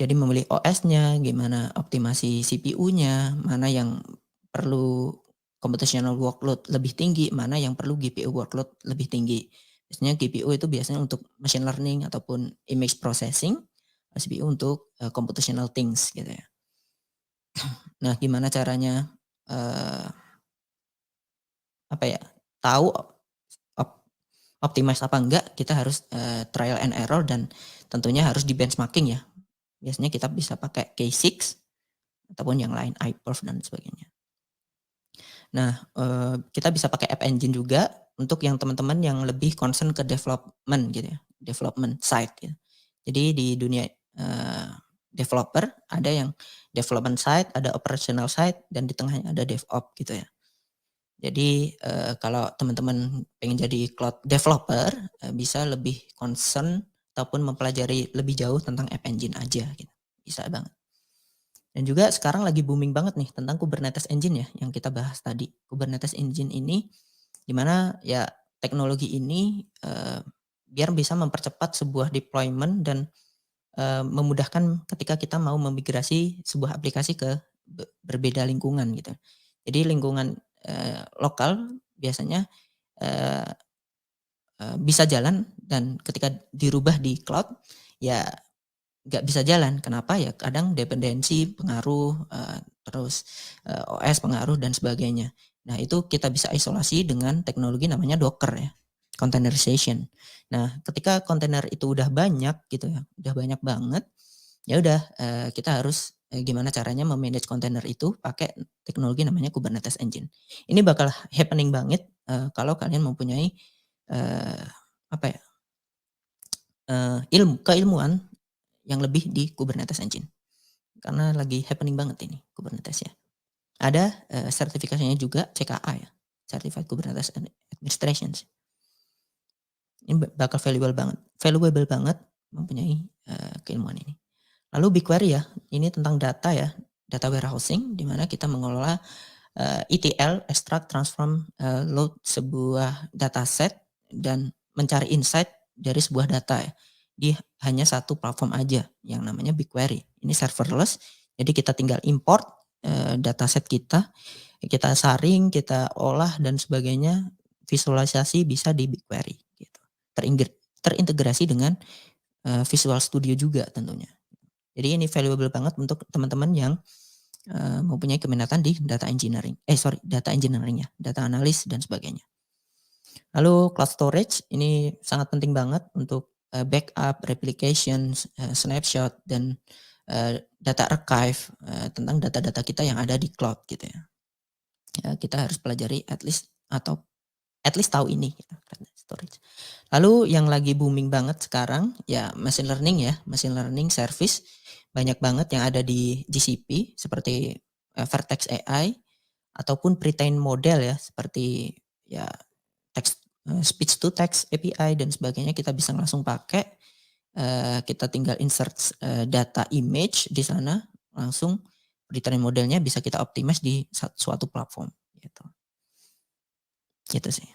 Speaker 1: Jadi memilih OS-nya, gimana optimasi CPU-nya, mana yang perlu computational workload lebih tinggi, mana yang perlu GPU workload lebih tinggi. Biasanya GPU itu biasanya untuk machine learning ataupun image processing, CPU untuk computational things gitu ya. Nah, gimana caranya tahu optimize apa enggak, kita harus trial and error dan tentunya harus di benchmarking ya. Biasanya kita bisa pakai K6 ataupun yang lain, iPerf dan sebagainya. Nah, kita bisa pakai App Engine juga untuk yang teman-teman yang lebih concern ke development gitu ya, development side gitu. Jadi di dunia developer ada yang development side, ada operational side, dan di tengahnya ada DevOps gitu ya. Jadi kalau teman-teman pengen jadi cloud developer bisa lebih concern ataupun mempelajari lebih jauh tentang App Engine aja gitu. Bisa banget. Dan juga sekarang lagi booming banget nih tentang Kubernetes Engine ya yang kita bahas tadi. Kubernetes Engine ini dimana ya teknologi ini biar bisa mempercepat sebuah deployment dan memudahkan ketika kita mau memigrasi sebuah aplikasi ke berbeda lingkungan gitu. Jadi lingkungan lokal biasanya bisa jalan dan ketika dirubah di cloud ya nggak bisa jalan. Kenapa ya? Kadang dependensi pengaruh, terus OS pengaruh dan sebagainya. Nah, itu kita bisa isolasi dengan teknologi namanya Docker ya, containerization. Nah, ketika kontainer itu udah banyak gitu ya, udah banyak banget, ya udah, kita harus, gimana caranya me-manage kontainer itu pakai teknologi namanya Kubernetes Engine. Ini bakal happening banget, kalau kalian mempunyai, eee, apa ya, keilmuan yang lebih di Kubernetes Engine. Karena lagi happening banget ini Kubernetes ya. Ada, sertifikasinya juga CKA ya, Certified Kubernetes Administration. Ini bakal valuable banget mempunyai, keilmuan ini. Lalu BigQuery ya, ini tentang data ya, data warehousing di mana kita mengelola, ETL, extract, transform, load sebuah dataset dan mencari insight dari sebuah data ya, di hanya satu platform aja yang namanya BigQuery. Ini serverless, jadi kita tinggal import, dataset kita saring, kita olah dan sebagainya, visualisasi bisa di BigQuery gitu. Terintegrasi dengan, Visual Studio juga tentunya. Jadi ini valuable banget untuk teman-teman yang, mempunyai keminatan di data engineering ya, data analis dan sebagainya. Lalu cloud storage ini sangat penting banget untuk, backup, replication, snapshot dan, data archive, tentang data-data kita yang ada di cloud gitu ya. Ya kita harus pelajari at least tahu ini gitu, storage. Lalu yang lagi booming banget sekarang ya machine learning ya, machine learning service banyak banget yang ada di GCP seperti, Vertex AI ataupun pre-trained model ya seperti ya speech to text API dan sebagainya kita bisa langsung pakai, kita tinggal insert, data image di sana langsung pre-trained modelnya bisa kita optimize di suatu platform gitu. Gitu sih.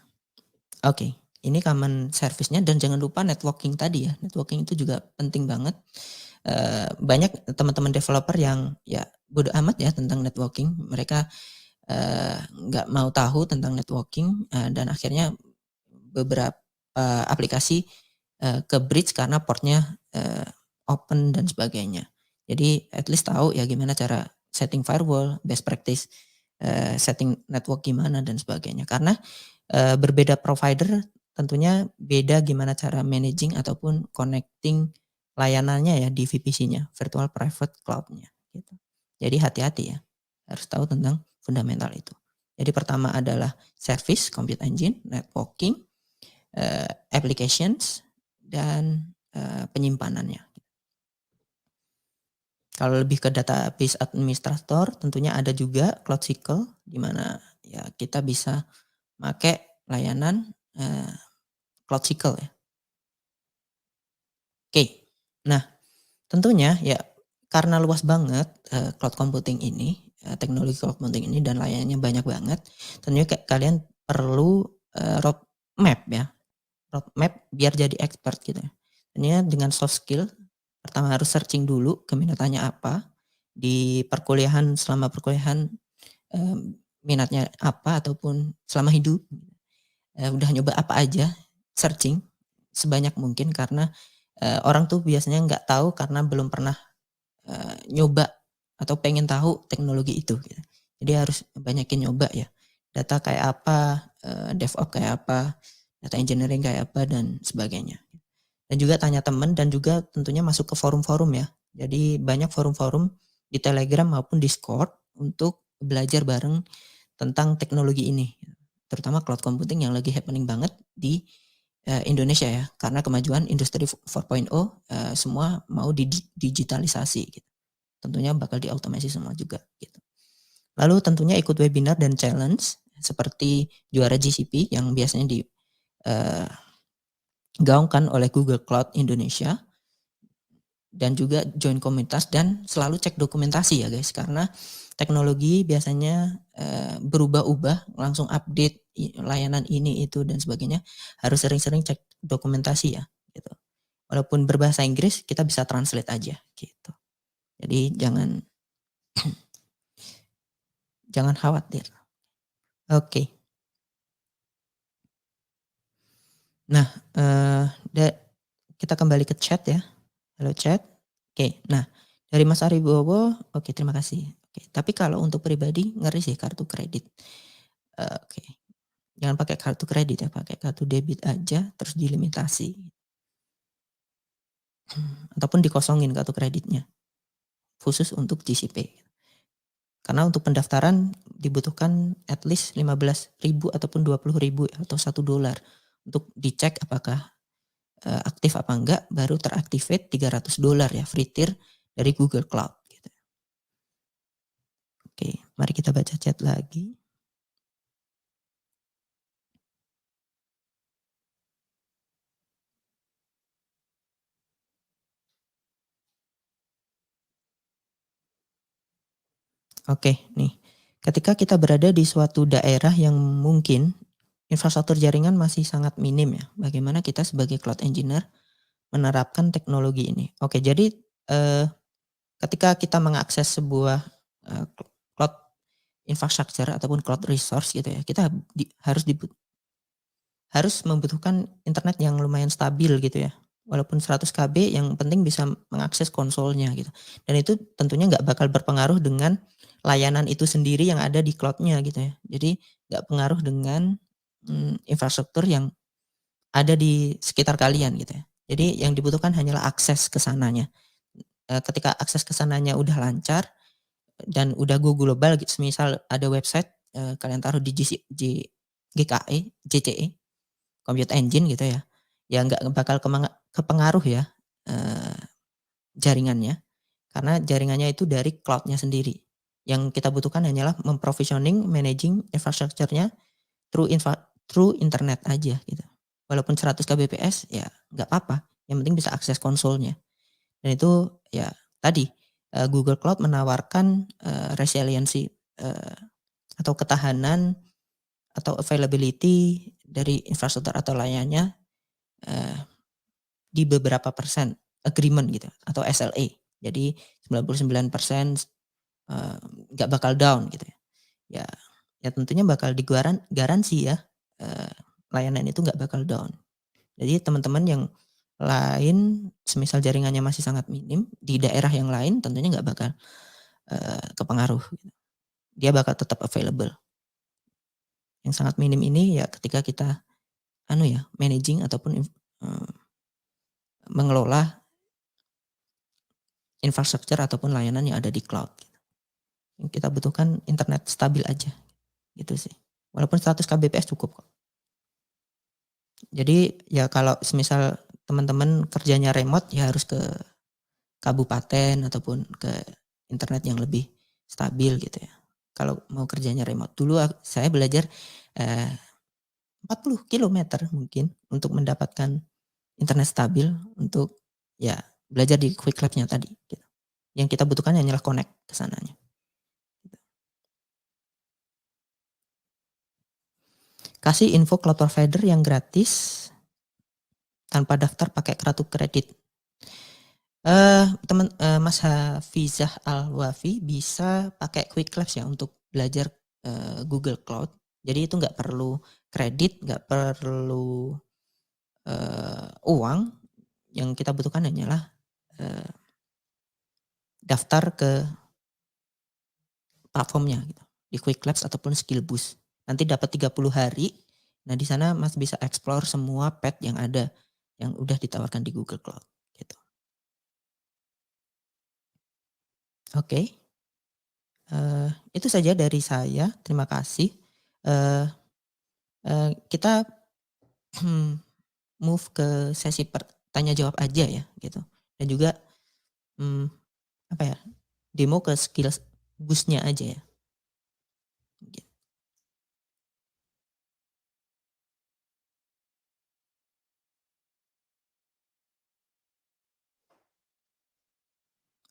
Speaker 1: Oke, ini common service-nya dan jangan lupa networking tadi ya, networking itu juga penting banget. Banyak teman-teman developer yang ya bodo amat ya tentang networking, mereka, nggak mau tahu tentang networking, dan akhirnya beberapa aplikasi, ke-breach karena portnya, open dan sebagainya. Jadi at least tahu ya gimana cara setting firewall, best practice, setting network gimana dan sebagainya. Karena berbeda provider tentunya beda gimana cara managing ataupun connecting layanannya ya di VPC-nya, virtual private cloud-nya gitu. Jadi hati-hati ya, harus tahu tentang fundamental itu. Jadi pertama adalah service, compute engine, networking, applications, dan, penyimpanannya. Kalau lebih ke database administrator tentunya ada juga Cloud SQL di mana ya kita bisa make layanan, Cloud SQL ya. Oke. Nah, tentunya ya karena luas banget, cloud computing ini, teknologi cloud computing ini dan layanannya banyak banget, tentunya kalian perlu, roadmap ya, roadmap biar jadi expert gitu ya. Tentunya dengan soft skill, pertama harus searching dulu keminatannya apa, di perkuliahan selama perkuliahan, mmm, minatnya apa ataupun selama hidup, udah nyoba apa aja, searching sebanyak mungkin karena, orang tuh biasanya nggak tahu karena belum pernah, nyoba atau pengen tahu teknologi itu gitu. Jadi harus banyakin nyoba ya. Data kayak apa, DevOps kayak apa, data engineering kayak apa dan sebagainya. Dan juga tanya teman dan juga tentunya masuk ke forum-forum ya. Jadi banyak forum-forum di Telegram maupun Discord untuk belajar bareng tentang teknologi ini. Terutama cloud computing yang lagi happening banget di, Indonesia ya. Karena kemajuan industri 4.0, semua mau digitalisasi gitu. Tentunya bakal diotomasi semua juga gitu. Lalu tentunya ikut webinar dan challenge seperti juara GCP yang biasanya digaungkan oleh Google Cloud Indonesia dan juga join komunitas dan selalu cek dokumentasi ya guys karena teknologi biasanya, berubah-ubah langsung update layanan ini itu dan sebagainya harus sering-sering cek dokumentasi ya gitu. Walaupun berbahasa Inggris kita bisa translate aja gitu. Jadi jangan khawatir. Oke. Nah, kita kembali ke chat ya. Halo chat. Oke, nah dari Mas Aribowo, oke terima kasih. Oke, tapi kalau untuk pribadi ngeri sih kartu kredit. Oke, jangan pakai kartu kredit ya, pakai kartu debit aja terus dilimitasi. Ataupun dikosongin kartu kreditnya, khusus untuk GCP. Karena untuk pendaftaran dibutuhkan at least 15.000 ataupun 20.000 atau $1 untuk dicek apakah, aktif apa enggak, baru teractivate $300 ya free tier dari Google Cloud gitu. Oke, mari kita baca chat lagi. Oke, nih. Ketika kita berada di suatu daerah yang mungkin infrastruktur jaringan masih sangat minim ya, bagaimana kita sebagai cloud engineer menerapkan teknologi ini? Oke, jadi, ketika kita mengakses sebuah, cloud infrastructure ataupun cloud resource gitu ya, kita harus membutuhkan internet yang lumayan stabil gitu ya. Walaupun 100 KB yang penting bisa mengakses konsolnya gitu. Dan itu tentunya nggak bakal berpengaruh dengan layanan itu sendiri yang ada di cloud-nya gitu ya. Jadi nggak pengaruh dengan, infrastruktur yang ada di sekitar kalian gitu ya. Jadi yang dibutuhkan hanyalah akses ke sananya. Ketika akses ke sananya udah lancar dan udah go global gitu, semisal ada website, kalian taruh di GKE, JCE, Compute Engine gitu ya, ya nggak bakal kepengaruh ya, eee, jaringannya, karena jaringannya itu dari cloud-nya sendiri. Yang kita butuhkan hanyalah managing infrastructure-nya through internet aja gitu. Walaupun 100 Kbps ya nggak apa-apa, yang penting bisa akses konsolnya. Dan itu ya tadi, Google Cloud menawarkan, resiliency, atau ketahanan atau availability dari infrastruktur atau layannya, eee, di beberapa persen agreement gitu atau SLA. Jadi 99%, eee, nggak bakal down gitu ya. Ya ya tentunya bakal garansi ya, eee, layanan itu nggak bakal down. Jadi teman-teman yang lain semisal jaringannya masih sangat minim di daerah yang lain tentunya nggak bakal, kepengaruh gitu. Dia bakal tetap available. Yang sangat minim ini ya ketika kita managing ataupun mengelola infrastruktur ataupun layanan yang ada di cloud. Yang kita butuhkan internet stabil aja, gitu sih. Walaupun 100 Kbps cukup kok. Jadi ya kalau semisal teman-teman kerjanya remote ya harus ke kabupaten ataupun ke internet yang lebih stabil gitu ya. Kalau mau kerjanya remote. Dulu saya belajar, eee, 40 kilometer mungkin untuk mendapatkan internet stabil untuk ya belajar di Quick Lab-nya tadi gitu. Yang kita butuhkan hanyalah connect ke sananya. Kasih info cloud provider yang gratis tanpa daftar pakai kartu kredit. Mas Hafizah Al-Wafi bisa pakai Quick Labs ya untuk belajar, Google Cloud. Jadi itu nggak perlu kredit, nggak perlu, uang, yang kita butuhkan hanyalah, eee, daftar ke platformnya gitu, di Quick Labs ataupun Skill Boost. Nanti dapat 30 hari, nah di sana Mas bisa explore semua path yang ada, yang udah ditawarkan di Google Cloud, gitu. Oke, itu saja dari saya, terima kasih. Eee kita move ke sesi tanya jawab aja ya gitu, dan juga, mmm, apa ya, demo ke skills boost-nya aja ya, gitu.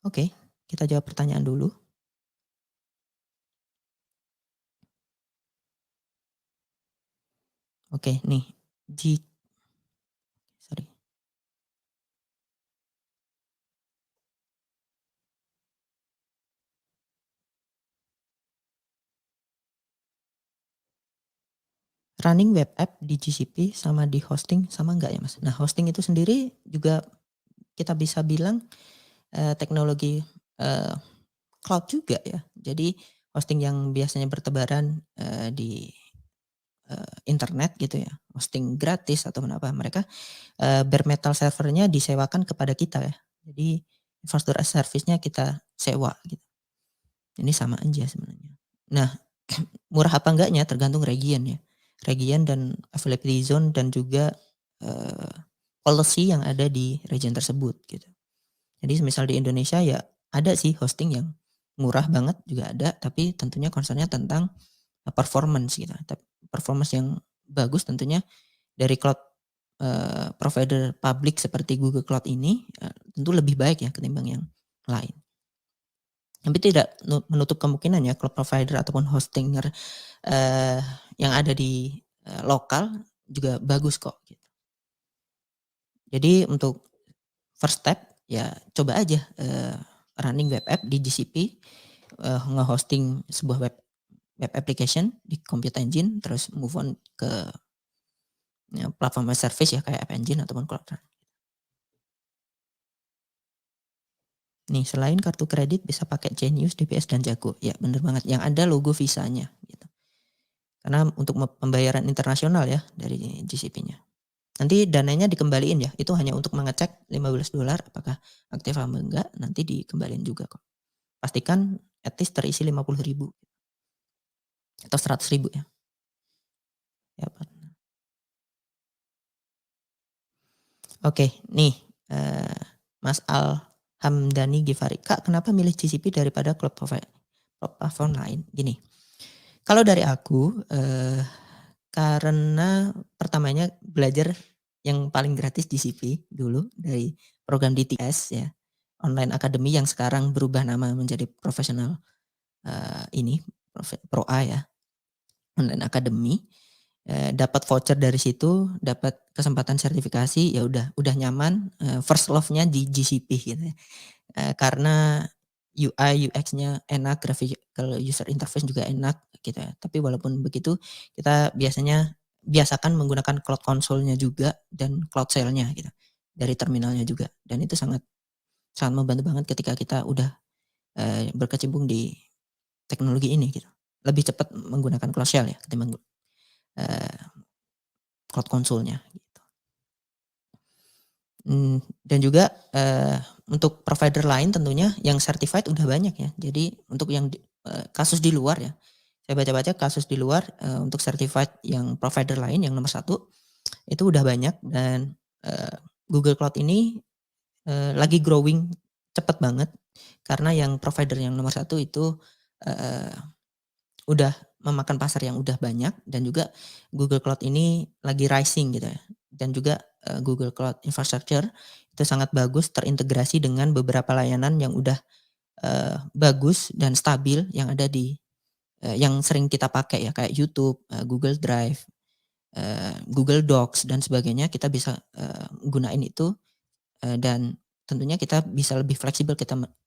Speaker 1: Oke, kita jawab pertanyaan dulu. Oke nih, ji sorry, running web app di GCP sama di hosting sama nggak ya, Mas? Nah, hosting itu sendiri juga kita bisa bilang, teknologi, eee, cloud juga ya. Jadi hosting yang biasanya bertebaran, di internet gitu ya, hosting gratis ataupun apa, mereka, bare metal servernya disewakan kepada kita ya. Jadi infrastruktur as service-nya kita sewa gitu. Ini sama aja sebenarnya. Nah, murah apa enggaknya tergantung region ya. Region dan availability zone dan juga, eee, policy yang ada di region tersebut gitu. Jadi semisal di Indonesia ya ada sih hosting yang murah banget juga ada, tapi tentunya concern-nya tentang, performance gitu. Performance yang bagus tentunya dari cloud, provider publik seperti Google Cloud ini, tentu lebih baik ya ketimbang yang lain. Tapi tidak menutup kemungkinan ya cloud provider ataupun hostinger, eee, yang ada di, lokal juga bagus kok gitu. Jadi untuk first step ya coba aja, running web app di GCP, nge-hosting sebuah web application di Compute Engine terus move on ke, platform as service ya kayak App Engine ataupun Cloud Run. Nih selain kartu kredit bisa pakai Genius, DBS, dan Jago. Ya bener banget yang ada logo Visanya gitu. Karena untuk pembayaran internasional ya dari GCP-nya. Nanti dananya dikembaliin ya, itu hanya untuk mengecek $15 apakah aktif apa enggak, nanti dikembaliin juga kok. Pastikan at least terisi 50.000 atau 100.000 ya. Ya, Pak. Oke, nih, Mas Al Hamdani Givari, "Kak, kenapa milih GCP daripada cloud platform lain?" Gini, kalau dari aku, karena pertamanya belajar yang paling gratis GCP dulu dari program DTS ya, online academy yang sekarang berubah nama menjadi profesional, ini Pro A ya, online academy, dapat voucher dari situ, dapat kesempatan sertifikasi, ya udah nyaman, first love-nya di GCP gitu ya. Karena UI, UX-nya enak, graphical user interface juga enak gitu ya. Tapi walaupun begitu kita biasakan menggunakan cloud console-nya juga dan cloud shell-nya gitu, dari terminalnya juga dan itu sangat sangat membantu banget ketika kita udah, berkecimpung di teknologi ini gitu. Lebih cepat menggunakan cloud shell ya ketimbang, eee, cloud console-nya gitu. Dan juga, untuk provider lain tentunya yang certified udah banyak ya. Jadi untuk yang kasus di luar ya, saya baca-baca kasus di luar, untuk certified yang provider lain yang nomor satu itu udah banyak dan, Google Cloud ini, lagi growing cepet banget karena yang provider yang nomor satu itu, eee, udah memakan pasar yang udah banyak dan juga Google Cloud ini lagi rising gitu ya. Dan juga, Google Cloud Infrastructure itu sangat bagus terintegrasi dengan beberapa layanan yang udah, bagus dan stabil yang ada di, yang sering kita pakai ya kayak YouTube, Google Drive, Google Docs dan sebagainya kita bisa, gunain itu, dan tentunya kita bisa lebih fleksibel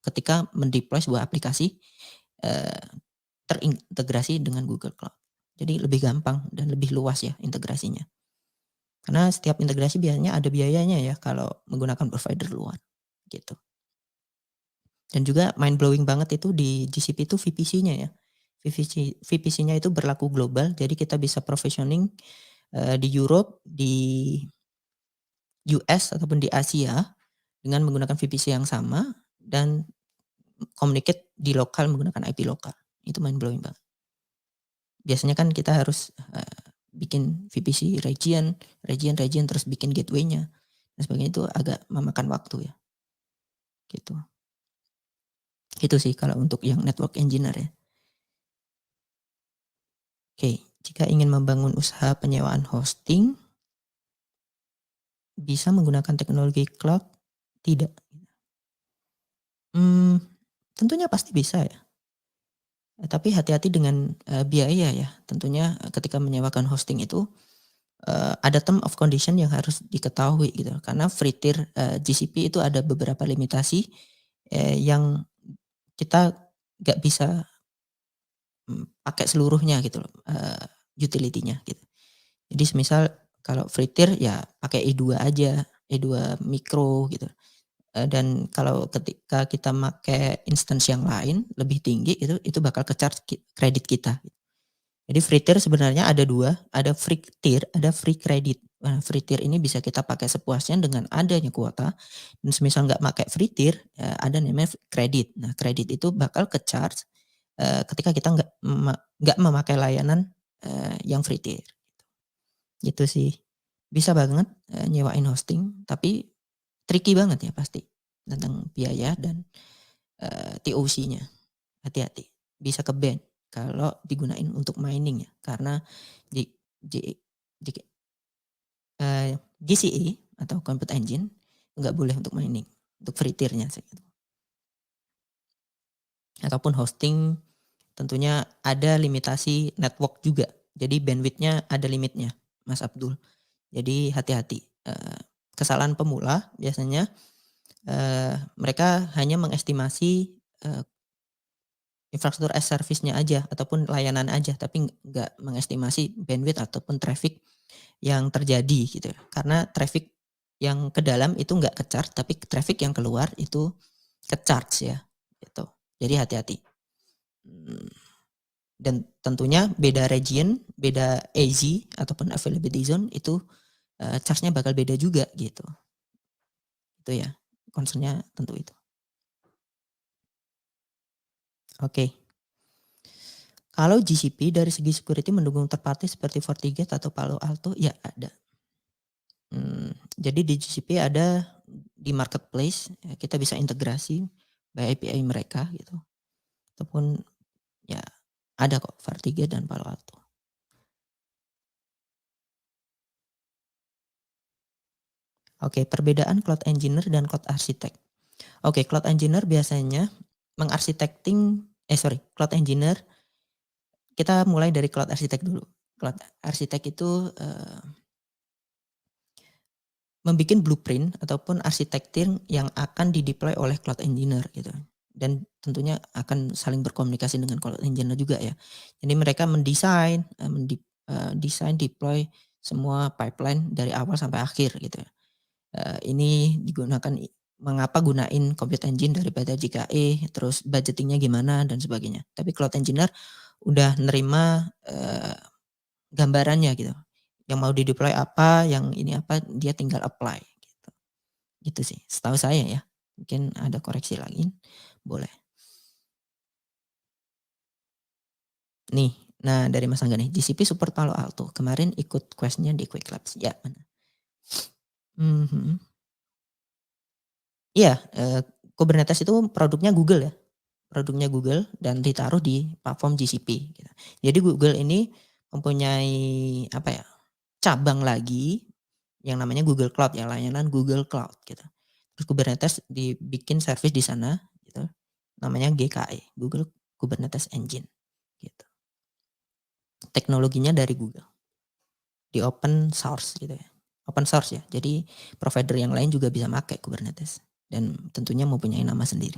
Speaker 1: ketika mendeploy sebuah aplikasi, eee, terintegrasi dengan Google Cloud. Jadi lebih gampang dan lebih luas ya integrasinya. Karena setiap integrasi biasanya ada biayanya ya kalau menggunakan provider luar, gitu. Dan juga mind blowing banget itu di GCP itu VPC-nya ya. VPC-nya itu berlaku global, jadi kita bisa provisioning, di Europe, di US ataupun di Asia dengan menggunakan VPC yang sama dan communicate di lokal menggunakan IP lokal. Itu mind blowing banget. Biasanya kan kita harus, bikin VPC region terus bikin gateway-nya dan sebagainya itu agak memakan waktu ya, gitu. Itu sih kalau untuk yang network engineer ya. Oke, jika ingin membangun usaha penyewaan hosting bisa menggunakan teknologi cloud? Tidak. Mmm, tentunya pasti bisa ya, tapi hati-hati dengan, biaya ya. Tentunya, ketika menyewakan hosting itu, ada term of condition yang harus diketahui gitu. Karena free tier, GCP itu ada beberapa limitasi, yang kita nggak bisa, pakai seluruhnya gitu loh, utility-nya gitu. Jadi semisal kalau free tier ya pakai E2 aja, E2 Micro gitu, dan kalau ketika kita make instance yang lain lebih tinggi itu bakal ke-charge kredit kita. Jadi free tier sebenarnya ada 2, ada free tier, ada free credit. Nah, free tier ini bisa kita pakai sepuasnya dengan adanya kuota, dan semisal nggak pakai free tier, ada namanya kredit. Nah, kredit itu bakal ke-charge, ketika kita nggak memakai layanan, yang free tier, gitu sih. Bisa banget, nyewain hosting, tapi tricky banget ya pasti, tentang biaya dan, TOC-nya. Hati-hati, bisa ke-ban kalau digunain untuk mining ya, karena di G di GCE atau Compute Engine nggak boleh untuk mining, untuk free tier-nya sih gitu. Ataupun hosting tentunya ada limitasi network juga, jadi bandwidth-nya ada limitnya, Mas Abdul. Jadi hati-hati, kesalahan pemula biasanya, mereka hanya mengestimasi, infrastruktur as service-nya aja ataupun layanan aja, tapi nggak mengestimasi bandwidth ataupun traffic yang terjadi gitu ya. Karena traffic yang ke dalam itu nggak ke-charge, tapi traffic yang keluar itu ke-charge ya, gitu. Jadi hati-hati. Dan tentunya beda region, beda AZ ataupun availability zone itu, charge-nya bakal beda juga gitu. Itu ya, concern-nya tentu itu. Oke. Kalau GCP dari segi security mendukung third party seperti FortiGate atau Palo Alto, ya ada. Jadi di GCP ada di marketplace, kita bisa integrasi by API mereka gitu, ataupun ya ada kok FortiGate dan Palo Alto. Oke, perbedaan cloud engineer dan cloud architect. Oke, cloud engineer biasanya cloud engineer kita mulai dari cloud architect dulu. Cloud architect itu, membikin blueprint ataupun arsitektur yang akan di-deploy oleh cloud engineer gitu. Dan tentunya akan saling berkomunikasi dengan cloud engineer juga ya. Jadi mereka mendesain, desain deploy semua pipeline dari awal sampai akhir gitu ya. Ini digunakan mengapa gunain Compute Engine daripada JKE, terus budgeting-nya gimana dan sebagainya. Tapi cloud engineer udah nerima, gambarannya gitu. Yang mau di-deploy apa, yang ini apa, dia tinggal apply gitu. Gitu sih, setahu saya ya. Mungkin ada koreksi lagi, boleh. Nih, nah dari Mas Angga nih, GCP support Palo Alto. Kemarin ikut quest-nya di Quick Labs. Ya, benar. Mhm. Iya, Kubernetes itu produknya Google ya. Produknya Google dan ditaruh di platform GCP gitu. Jadi Google ini mempunyai apa ya, cabang lagi yang namanya Google Cloud ya, layanan Google Cloud gitu. Terus Kubernetes dibikin service di sana gitu, namanya GKE, Google Kubernetes Engine gitu. Teknologinya dari Google, di open source gitu ya. Open source ya, jadi provider yang lain juga bisa pakai Kubernetes dan tentunya mempunyai nama sendiri.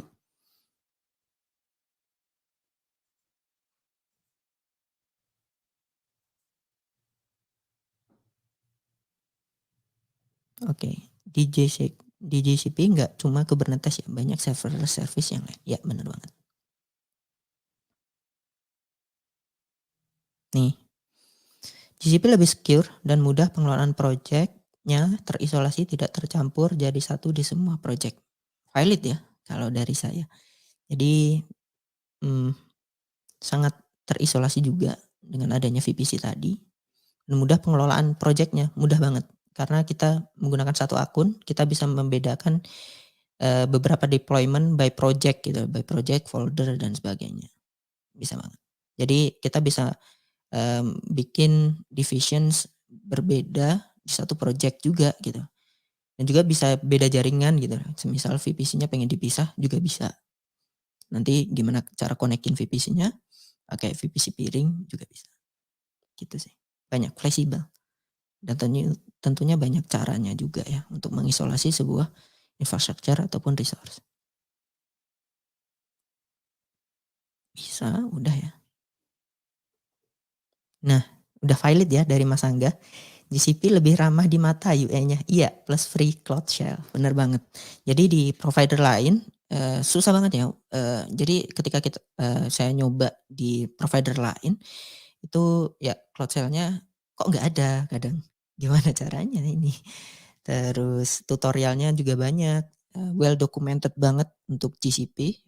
Speaker 1: Oke, di GCP nggak cuma Kubernetes ya, banyak serverless service yang lain. Ya, benar banget. Nih, GCP lebih secure dan mudah pengelolaan project-nya, terisolasi, tidak tercampur jadi satu di semua project. Valid ya kalau dari saya. Jadi, sangat terisolasi juga dengan adanya VPC tadi, dan mudah pengelolaan project-nya, mudah banget. Karena kita menggunakan satu akun, kita bisa membedakan, beberapa deployment by project gitu, by project, folder, dan sebagainya. Bisa banget. Jadi kita bisa, bikin divisions berbeda di satu project juga gitu. Dan juga bisa beda jaringan gitu. Semisal VPC-nya pengen dipisah juga bisa. Nanti gimana cara konekin VPC-nya, pakai VPC peering juga bisa. Gitu sih. Banyak, fleksibel. Dan tentunya banyak caranya juga ya untuk mengisolasi sebuah infrastructure ataupun resource. Bisa, udah ya. Nah, udah valid ya dari Mas Angga. GCP lebih ramah di mata UI-nya. Iya, plus free cloud shell. Bener banget. Jadi di provider lain, susah banget ya. Jadi ketika saya nyoba di provider lain, Itu ya cloud sale-nya kok nggak ada kadang, gimana caranya ini? Terus tutorialnya juga banyak, well documented banget untuk GCP,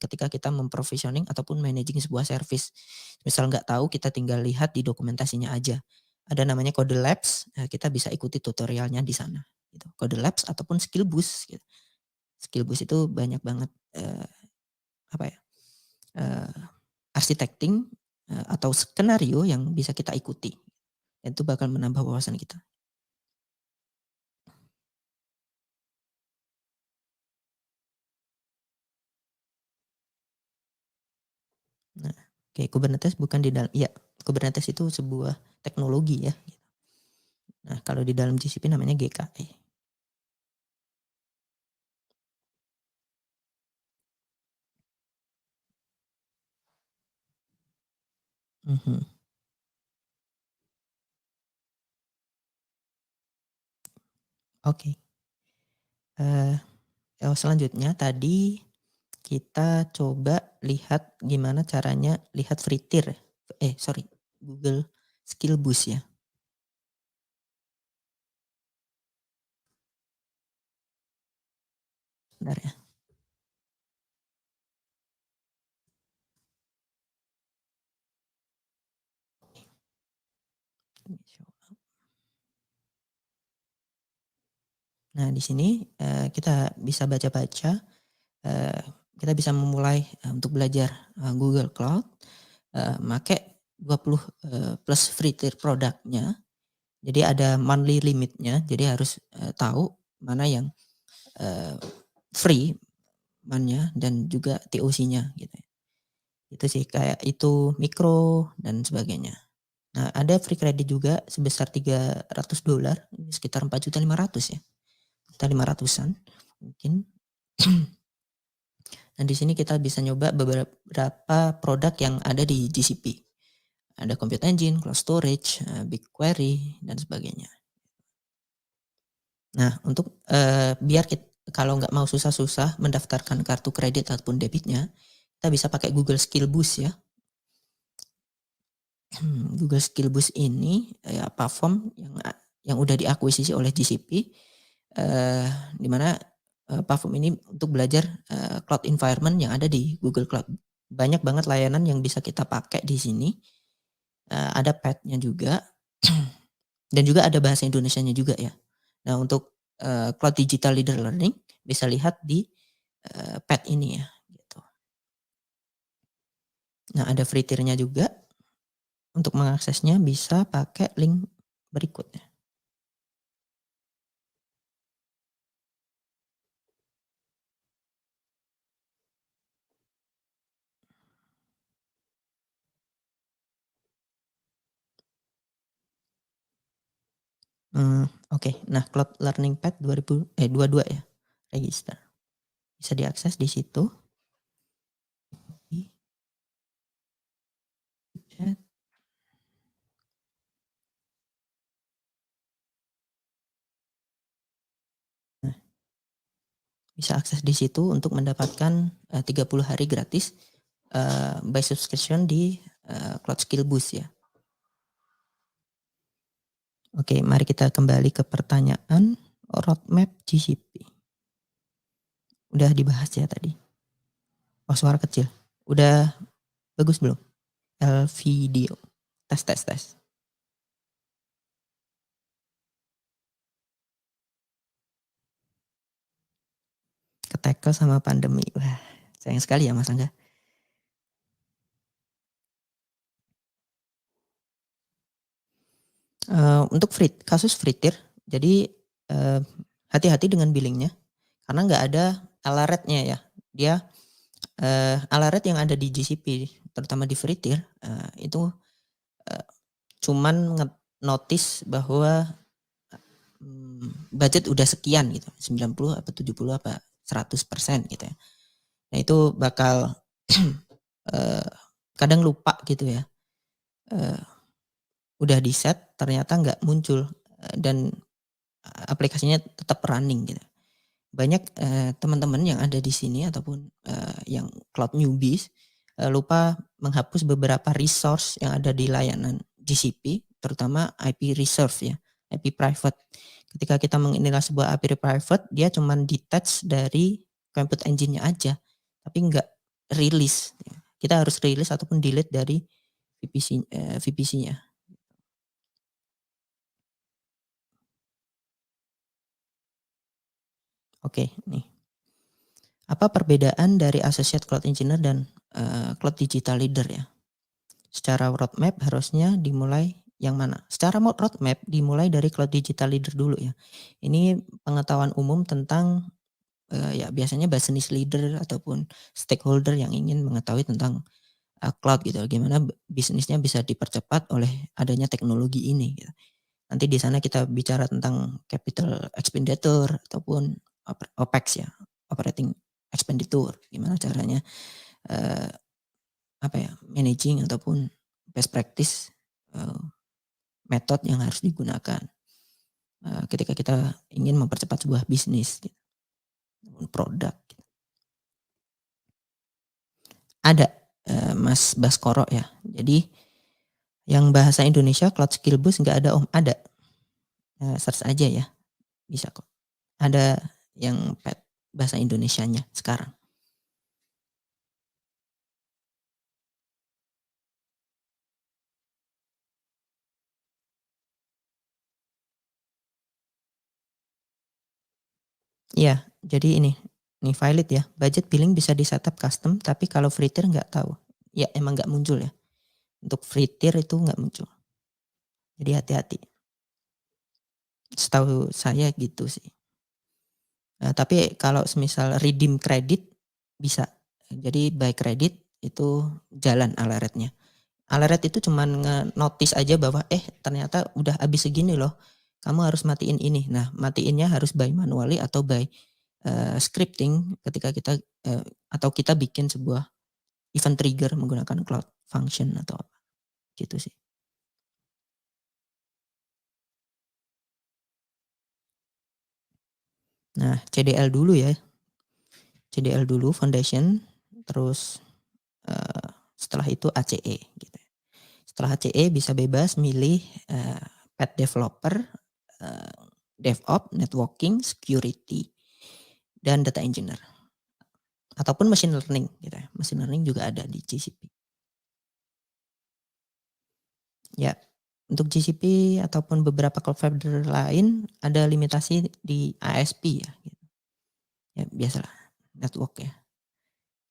Speaker 1: ketika kita memprovisioning ataupun managing sebuah service. Misal nggak tahu kita tinggal lihat di dokumentasinya aja. Ada namanya Code Labs, kita bisa ikuti tutorialnya di sana gitu. Code Labs ataupun Skill Boost gitu. Skill Boost itu banyak banget, apa ya, eee, architecting, atau skenario yang bisa kita ikuti. Itu bakal menambah wawasan kita. Nah, oke, Kubernetes bukan di dalam iya, Kubernetes itu sebuah teknologi ya. Nah, kalau di dalam GCP namanya GKE. Mhm, oke. Eee, Selanjutnya tadi kita coba lihat gimana caranya lihat free tier, sorry, Google Skill Boost ya, bentar ya, ini show. Nah, di sini, kita bisa baca-baca, eee, kita bisa memulai, untuk belajar, Google Cloud, make 20, plus free tier produknya. Jadi ada monthly limitnya, jadi harus, tahu mana yang, eee, free man-nya dan juga TOC-nya gitu ya. Itu sih kayak itu mikro dan sebagainya. Nah, ada free credit juga sebesar $300, sekitar 4.500.000 ya, sekitar 500-an mungkin. Dan di sini kita bisa nyoba beberapa produk yang ada di GCP. Ada Compute Engine, Cloud Storage, BigQuery dan sebagainya. Nah, untuk, biar kalau nggak mau susah-susah mendaftarkan kartu kredit ataupun debitnya, kita bisa pakai Google Skill Boost ya. Google Skill Boost ini, ya platform yang udah diakuisisi oleh GCP, eee, di mana, platform ini untuk belajar, cloud environment yang ada di Google Cloud. Banyak banget layanan yang bisa kita pakai di sini, ada paid-nya juga, dan juga ada bahasa Indonesianya juga ya. Nah, untuk, Cloud Digital Leader Learning bisa lihat di, paid ini ya, gitu. Nah, ada free tier-nya juga, untuk mengaksesnya bisa pakai link berikutnya. Oke. Nah, Cloud Learning Path 22 ya, register. Bisa diakses di situ. Di chat. Nah, bisa akses di situ untuk mendapatkan, 30 hari gratis, by subscription di, Cloud Skill Boost ya. Oke, mari kita kembali ke pertanyaan roadmap GCP. Udah dibahas ya tadi. Oh, suara kecil. Udah bagus belum? Video. Tes tes tes. Ke-tackle sama pandemi. Wah, sayang sekali ya Mas Angga. Untuk kasus free tier, jadi, eee, hati-hati dengan billingnya karena nggak ada alaretnya ya. Dia, alert yang ada di GCP terutama di free tier, itu, eee, cuman notice bahwa, budget udah sekian gitu, 90 apa 70 apa 100% gitu ya. Nah, itu bakal, eee, kadang lupa gitu ya, eee, udah di-set ternyata nggak muncul, dan aplikasinya tetap running gitu. Banyak, teman-teman yang ada di sini ataupun, yang cloud newbies, lupa menghapus beberapa resource yang ada di layanan GCP, terutama IP reserve ya, IP private. Ketika kita menginitialize sebuah IP private, dia cuman detach dari Compute Engine-nya aja, tapi nggak rilis. Kita harus rilis ataupun delete dari VPC-nya. Oke, nih. Apa perbedaan dari Associate Cloud Engineer dan Cloud Digital Leader ya? Secara roadmap harusnya dimulai yang mana? Secara roadmap dimulai dari Cloud Digital Leader dulu ya. Ini pengetahuan umum tentang ya biasanya business leader ataupun stakeholder yang ingin mengetahui tentang cloud gitu. Gimana bisnisnya bisa dipercepat oleh adanya teknologi ini gitu. Nanti di sana kita bicara tentang capital expenditure ataupun OPEX ya, operating expenditure. Gimana caranya managing ataupun best practice metode yang harus digunakan ketika kita ingin mempercepat sebuah bisnis gitu, produk gitu. Ada Mas Baskoro ya, jadi yang bahasa Indonesia Cloud Skill Boost nggak ada Om, ada search aja ya, bisa kok, ada yang bahasa Indonesianya sekarang. Iya, jadi ini valid ya, budget billing bisa di setup custom, tapi kalau free tier nggak tahu. Ya emang nggak muncul ya, untuk free tier itu nggak muncul. Jadi hati-hati. Setahu saya gitu sih. Tapi kalau semisal redeem kredit bisa. Jadi by kredit itu jalan alert-nya. Alert itu cuman nge-notice aja bahwa ternyata udah habis segini loh. Kamu harus matiin ini. Nah, matiinnya harus by manually atau by scripting ketika kita atau kita bikin sebuah event trigger menggunakan cloud function atau apa. Gitu sih. Nah, CDL dulu ya. CDL dulu foundation, terus setelah itu ACE gitu. Setelah ACE bisa bebas milih pet developer, DevOps, networking, security, dan data engineer. Ataupun machine learning gitu ya. Machine learning juga ada di GCP. Ya, untuk GCP ataupun beberapa cloud provider lain ada limitasi di ASP ya. Gitu. Ya biasalah network ya.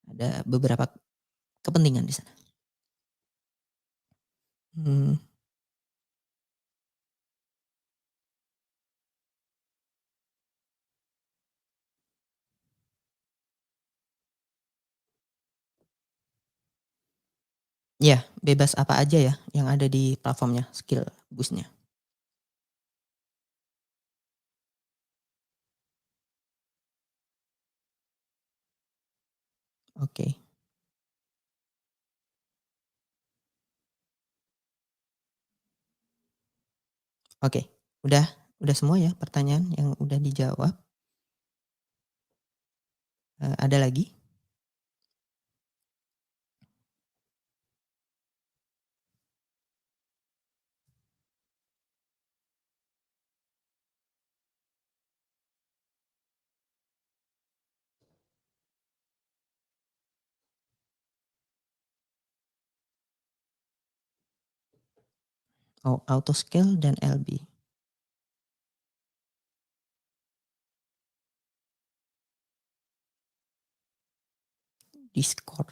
Speaker 1: Ada beberapa kepentingan di sana. Ya, bebas apa aja ya yang ada di platformnya, skill boost-nya. Oke. Oke, udah semua ya pertanyaan yang udah dijawab. Ada lagi? Oh, autoscale dan LB. Discord.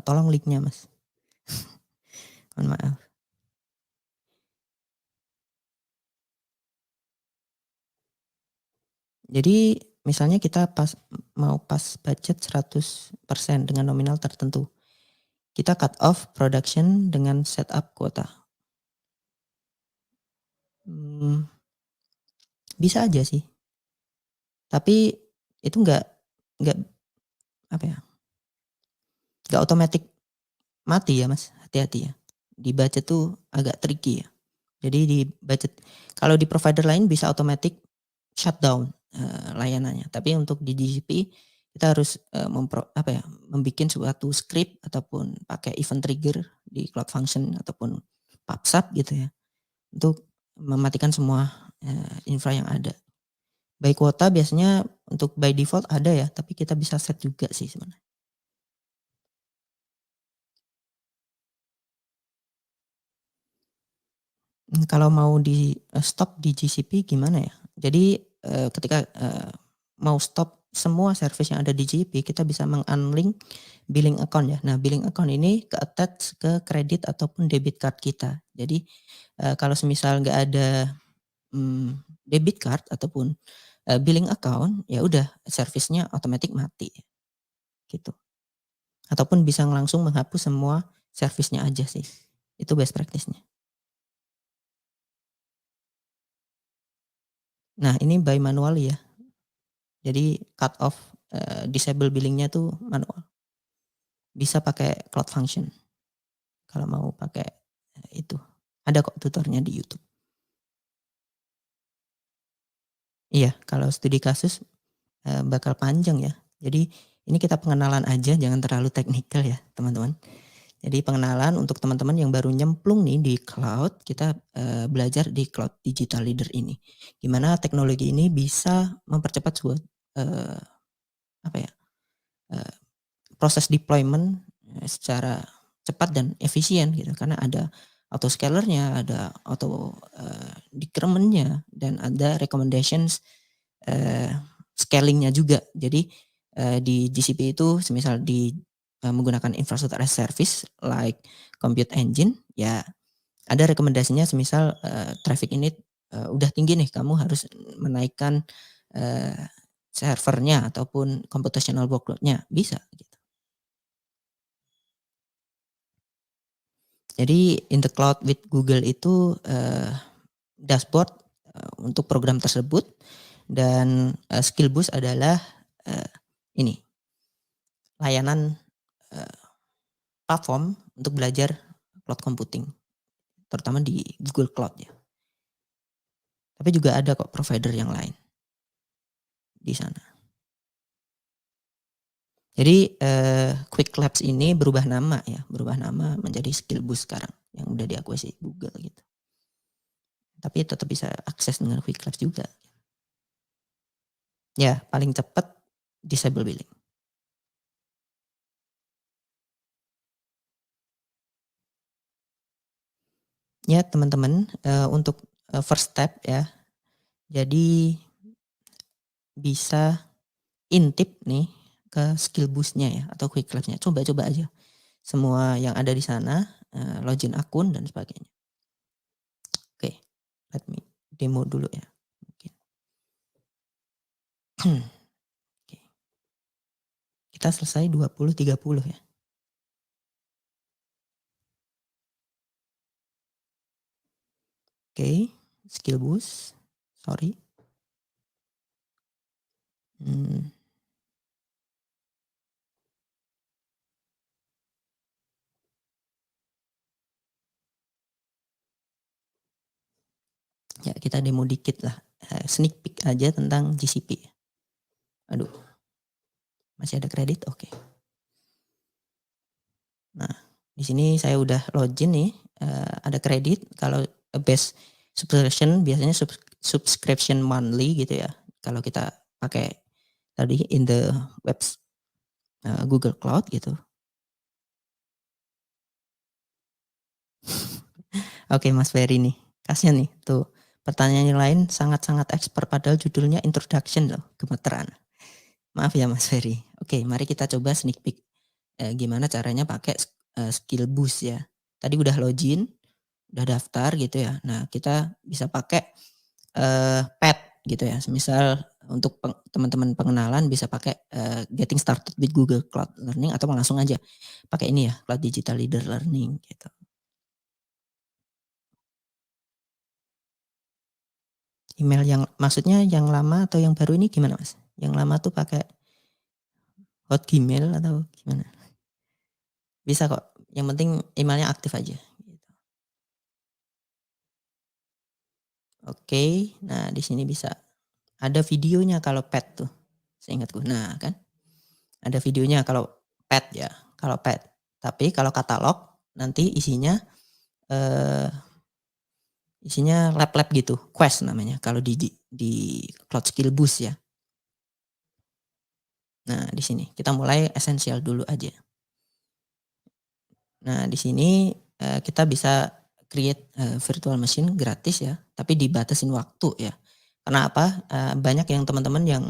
Speaker 1: Tolong linknya Mas. Mohon maaf. Jadi misalnya kita mau pas budget 100% dengan nominal tertentu. Kita cut off production dengan setup kuota. Bisa aja sih. Tapi itu enggak apa ya? Enggak otomatis mati ya Mas, hati-hati ya. Di budget tuh agak tricky ya. Jadi di budget, kalau di provider lain bisa otomatis shutdown layanannya. Tapi untuk di GCP kita harus, apa ya, membikin suatu script ataupun pakai event trigger di Cloud Function ataupun PubSub gitu ya, untuk mematikan semua, infra yang ada. By kuota biasanya untuk by default ada ya, tapi kita bisa set juga sih sebenarnya. Kalau mau di, stop di GCP gimana ya? Jadi, ketika, mau stop semua service yang ada di GCP, kita bisa meng-unlink billing account ya. Nah, billing account ini ke-attach ke kredit ataupun debit card kita. Jadi, kalau semisal nggak ada, debit card ataupun, billing account, ya udah service-nya otomatis mati, gitu. Ataupun bisa langsung menghapus semua service-nya aja sih. Itu best practice-nya. Nah, ini by manually ya. Jadi cut off, disable billing-nya tuh manual. Bisa pakai Cloud Function kalau mau pakai, itu. Ada kok tutornya di YouTube. Iya, kalau studi kasus, bakal panjang ya. Jadi ini kita pengenalan aja, jangan terlalu teknikal ya teman-teman. Jadi pengenalan untuk teman-teman yang baru nyemplung nih di cloud, kita, belajar di Cloud Digital Leader ini. Gimana teknologi ini bisa mempercepat eee, apa ya, eee proses deployment, secara cepat dan efisien gitu karena ada autoscaler-nya, ada decrement-nya dan ada recommendations, eee, scaling-nya juga. Jadi, di GCP itu semisal menggunakan infrastruktur as service like compute engine, ya ada rekomendasinya semisal, traffic ini, udah tinggi nih kamu harus menaikkan, eee, servernya ataupun computational workload-nya, bisa gitu. Jadi in the cloud with Google itu, dashboard, untuk program tersebut dan, skill boost adalah, eee, ini layanan, eee, platform untuk belajar cloud computing, terutama di Google Cloud ya. Tapi juga ada kok provider yang lain di sana. Jadi, Quick Labs ini berubah nama ya, berubah nama menjadi Skill Boost sekarang yang udah diakuisisi Google gitu. Tapi tetap bisa akses dengan Quick Labs juga. Ya paling cepat disable billing. Ya teman-teman, untuk, first step ya, jadi bisa intip nih ke Skill Boost-nya ya atau Quick Labs-nya, coba-coba aja semua yang ada di sana, login akun dan sebagainya. Oke, let me demo dulu ya mungkin. Oke, kita selesai 20.30 ya. Oke, Skill Boost, sorry. Mmm, ya kita demo dikit lah, sneak peek aja tentang GCP. Aduh, masih ada kredit? Oke. Nah, di sini saya udah login nih, ada kredit kalau base subscription biasanya subscription monthly gitu ya. Kalau kita pakai tadi in the Google Cloud gitu. Oke Mas Ferry nih, kasihan nih tuh pertanyaan yang lain sangat-sangat expert padahal judulnya introduction loh, gemeteran. Maaf ya Mas Ferry. Oke mari kita coba sneak peek, gimana caranya pakai, skill boost ya. Tadi udah login, udah daftar gitu ya. Nah kita bisa pakai, pet gitu ya. Semisal untuk teman-teman pengenalan bisa pakai, getting started with Google Cloud Learning atau langsung aja pakai ini ya, Cloud Digital Leader Learning gitu. Email yang maksudnya yang lama atau yang baru ini gimana Mas? Yang lama tuh pakai Hotmail atau gimana? Bisa kok, yang penting emailnya aktif aja, gitu. Oke, nah di sini bisa ada videonya kalau pet tuh, seingatku. Nah kan, Ada videonya kalau pet ya, kalau pet. Tapi kalau katalog nanti isinya lab-lab gitu, quest namanya kalau di Cloud Skill Boost ya. Nah, di sini kita mulai esensial dulu aja. Nah, di sini, kita bisa create, virtual machine gratis ya, tapi dibatasin waktu ya. Karena apa, banyak yang teman-teman yang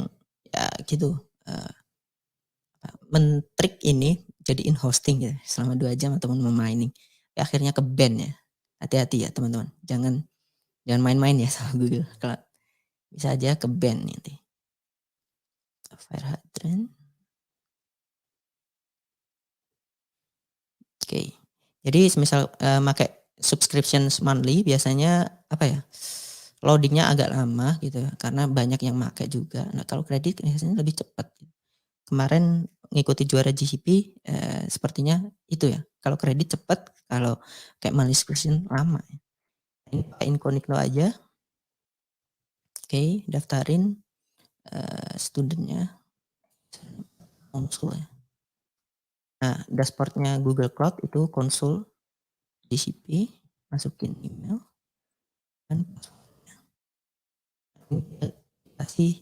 Speaker 1: ya gitu, men-trick ini jadiin hosting ya selama 2 jam atau mining, ya akhirnya ke-ban ya. Hati-hati ya teman-teman, jangan main-main ya sama Google, kalau bisa aja ke-ban nanti. Fire hydrant. Oke. Jadi semisal, make subscription monthly biasanya apa ya, loading-nya agak lama gitu ya, karena banyak yang make juga. Nah, kalau kredit biasanya lebih cepat. Kemarin ngikuti juara GCP, sepertinya itu ya, kalau kredit cepat, kalau kayak monthly subscription lama ya. Ini pakai incognito aja. Oke, daftarin, student-nya. Konsul ya. Nah, dashboard-nya Google Cloud itu konsul GCP, masukin email dan password-nya. Ini kasih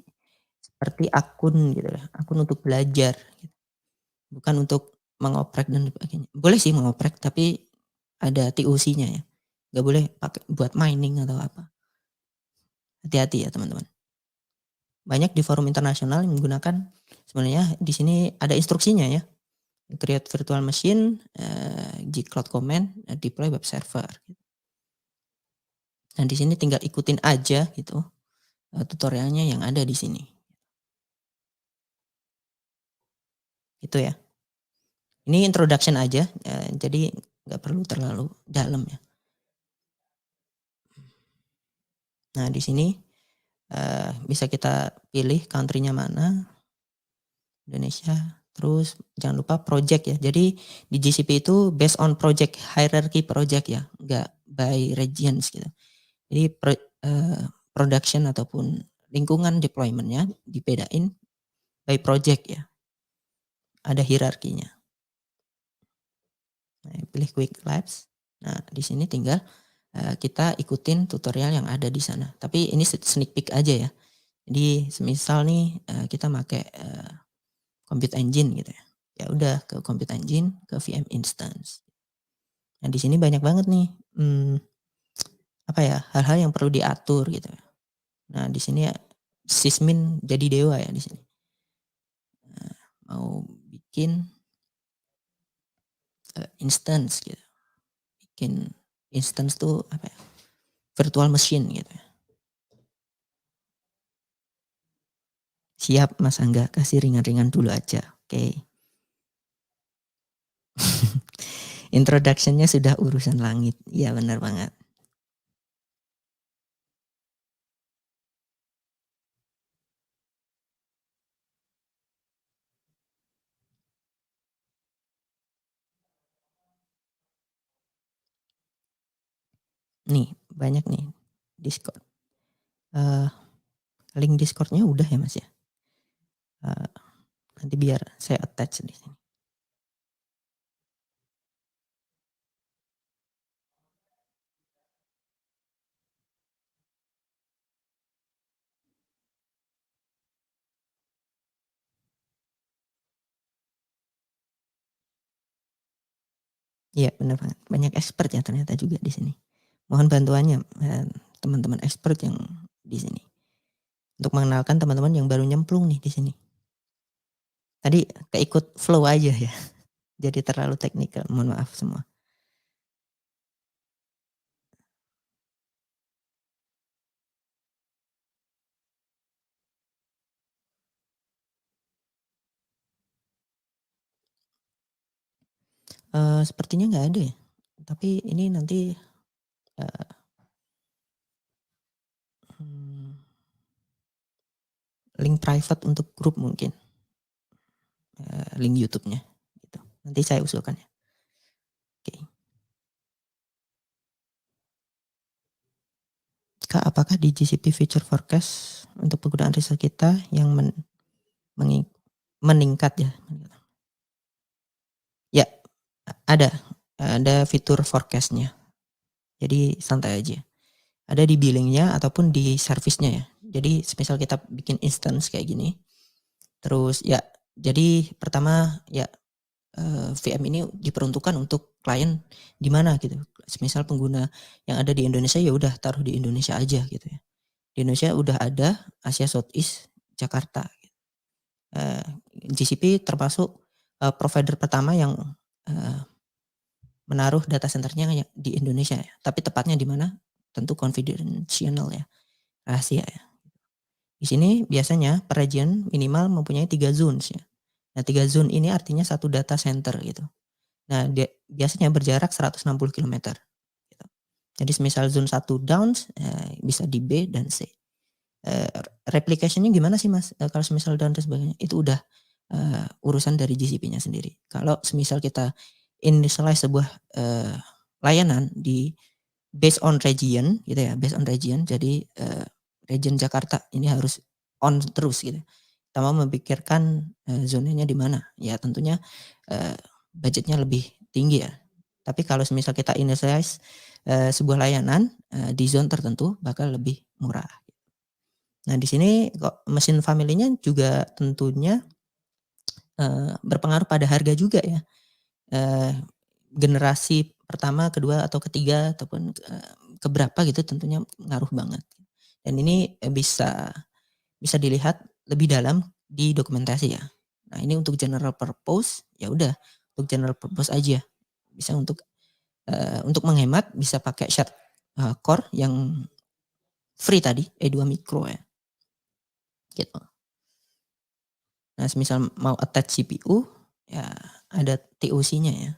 Speaker 1: seperti akun gitu ya, akun untuk belajar gitu. Bukan untuk mengoprek dan sebagainya. Boleh sih mengoprek tapi ada TOC-nya ya. Nggak boleh pakai buat mining atau apa. Hati-hati ya teman-teman. Banyak di forum internasional yang menggunakan sebenarnya di sini ada instruksinya ya. Create virtual machine, G-Cloud command, deploy web server. Nah, di sini tinggal ikutin aja gitu, tutorialnya yang ada di sini. Itu ya. Ini introduction aja, jadi nggak perlu terlalu dalam ya. Nah, di sini, bisa kita pilih country-nya mana, Indonesia, terus jangan lupa project ya. Jadi di GCP itu based on project, hierarchy project ya, nggak by regions gitu. Jadi production ataupun lingkungan deployment-nya dibedain by project ya. Ada hierarkinya. Nah, pilih quick labs. Nah, di sini tinggal kita ikutin tutorial yang ada di sana. Tapi ini sneak peek aja ya. Jadi semisal nih kita pakai Compute Engine gitu ya. Ya udah ke Compute Engine, ke VM Instance. Nah, di sini banyak banget nih apa ya, hal-hal yang perlu diatur gitu. Nah, di sini ya sysmin jadi dewa ya di sini. Nah, mau bikin instance gitu. Bikin instance tuh apa ya? Virtual machine gitu ya. Siap Mas Angga, kasih ringan-ringan dulu aja. Oke. Introduction-nya sudah urusan langit. Iya benar banget. Nih, banyak nih Discord. Link Discord-nya udah ya Mas ya. Nanti biar saya attach di sini. Iya benar banget. Banyak expert ya ternyata juga di sini. Mohon bantuannya teman-teman expert yang di sini. Untuk mengenalkan teman-teman yang baru nyemplung nih di sini. Tadi keikut flow aja ya. Jadi terlalu teknikal. Mohon maaf semua. Sepertinya nggak ada ya. Tapi ini nanti link private untuk grup mungkin. Link YouTube-nya gitu. Nanti saya usulkan ya. Oke. Kak, apakah di GCP Future Forecast untuk penggunaan riset kita yang meningkat ya? Ada, ada fitur forecast-nya. Jadi santai aja. Ada di billing-nya ataupun di service-nya ya. Jadi semisal kita bikin instance kayak gini, terus ya jadi pertama ya VM ini diperuntukkan untuk klien di mana gitu. Semisal pengguna yang ada di Indonesia ya udah taruh di Indonesia aja gitu ya. Di Indonesia udah ada Asia Southeast Jakarta. Eh, GCP termasuk provider pertama yang menaruh data centernya di Indonesia ya. Tapi tepatnya di mana? Tentu confidential ya, rahasia ya. Di sini biasanya per region minimal mempunyai 3 zones ya. Nah 3 zone ini artinya satu data center gitu. Nah biasanya berjarak 160 km gitu. Jadi semisal zone 1 down bisa di B dan C. Replication-nya gimana sih Mas? Kalau semisal down dan sebagainya itu udah urusan dari GCP-nya sendiri. Kalau semisal kita initialize sebuah layanan di based on region gitu ya, based on region. Jadi region Jakarta ini harus on terus gitu. Kita mau memikirkan zonanya di mana? Ya tentunya budgetnya lebih tinggi ya. Tapi kalau semisal kita initialize sebuah layanan di zone tertentu bakal lebih murah. Nah di sini kok mesin family-nya juga tentunya berpengaruh pada harga juga ya. Generasi pertama, kedua atau ketiga ataupun keberapa gitu tentunya ngaruh banget. Dan ini bisa dilihat lebih dalam di dokumentasi ya. Nah ini untuk general purpose ya udah untuk general purpose aja. Bisa untuk menghemat bisa pakai shard core yang free tadi E2 micro ya. Gitu. Nah semisal mau attach CPU ya ada TOC-nya ya.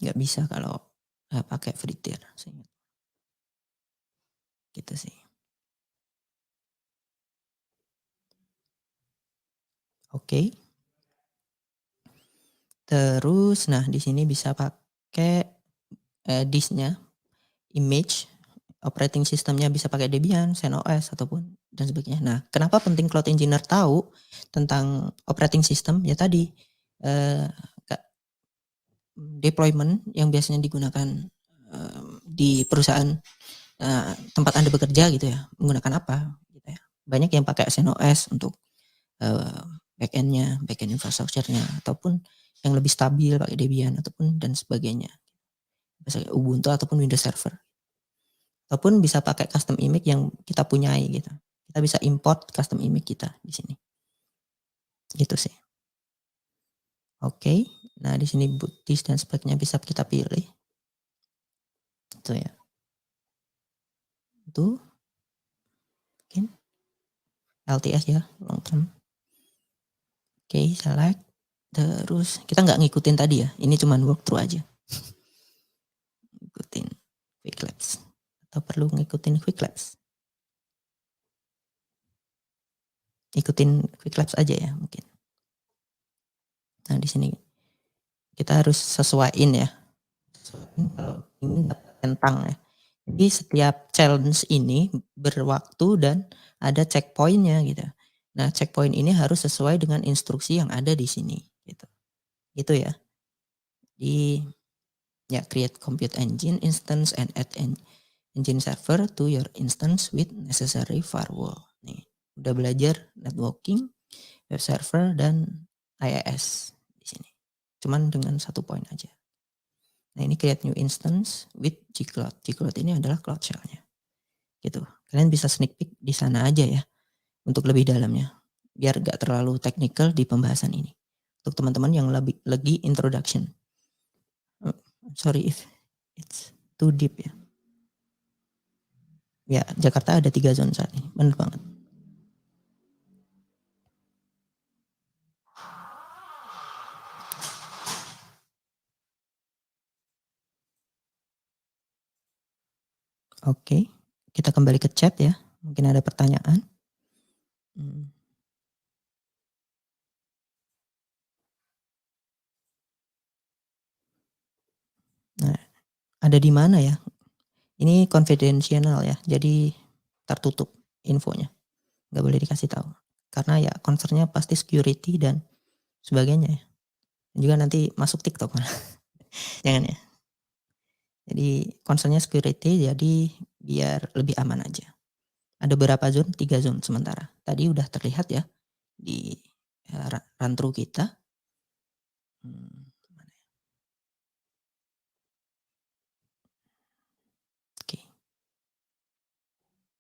Speaker 1: Nggak bisa kalau pakai free tier. Gitu sih. Oke. Terus nah di sini bisa pakai disknya, image, operating systemnya bisa pakai Debian, CentOS ataupun dan sebagainya. Nah, kenapa penting cloud engineer tahu tentang operating system? Ya tadi deployment yang biasanya digunakan di perusahaan tempat Anda bekerja gitu ya, menggunakan apa gitu ya. Banyak yang pakai CentOS untuk backend-nya, backend infrastrukturnya ataupun yang lebih stabil pakai Debian ataupun dan sebagainya. Bisa Ubuntu ataupun Windows Server. Ataupun bisa pakai custom image yang kita punyai gitu. Kita bisa import custom image kita di sini. Gitu sih. Oke. Nah, di sini boot disk dan sebagainya bisa kita pilih. Itu ya. Itu mungkin LTS ya, long term. Oke, select. Terus kita nggak ngikutin tadi ya. Ini cuma walkthrough aja. Ngikutin quick labs. Atau perlu ngikutin quick labs? Ikutin quick labs aja ya mungkin. Nah, di sini kita harus sesuaiin ya. Kalau ini tentang ya. Jadi setiap challenge ini berwaktu dan ada checkpointnya gitu. Nah checkpoint ini harus sesuai dengan instruksi yang ada di sini gitu. Gitu ya. Di ya create compute engine instance and add engine server to your instance with necessary firewall. Nih, udah belajar networking, web server dan IIS di sini. Cuman dengan satu poin aja. Nah ini create new instance with Gcloud. Gcloud ini adalah cloud shell-nya. Gitu. Kalian bisa sneak peek di sana aja ya untuk lebih dalamnya. Biar gak terlalu technical di pembahasan ini. Untuk teman-teman yang lagi introduction. Sorry if it's too deep ya. Ya, Jakarta ada 3 zone saat ini. Benar banget. Oke, kita kembali ke chat ya. Mungkin ada pertanyaan. Nah, ada di mana ya? Ini confidential ya, jadi tertutup infonya. Nggak boleh dikasih tahu. Karena ya concernnya pasti security dan sebagainya ya. Dan juga nanti masuk TikTok malah. Jangan ya. Jadi concern security, jadi biar lebih aman aja. Ada berapa zone? 3 zone sementara. Tadi udah terlihat ya di, run through kita. Mana ya? Oke.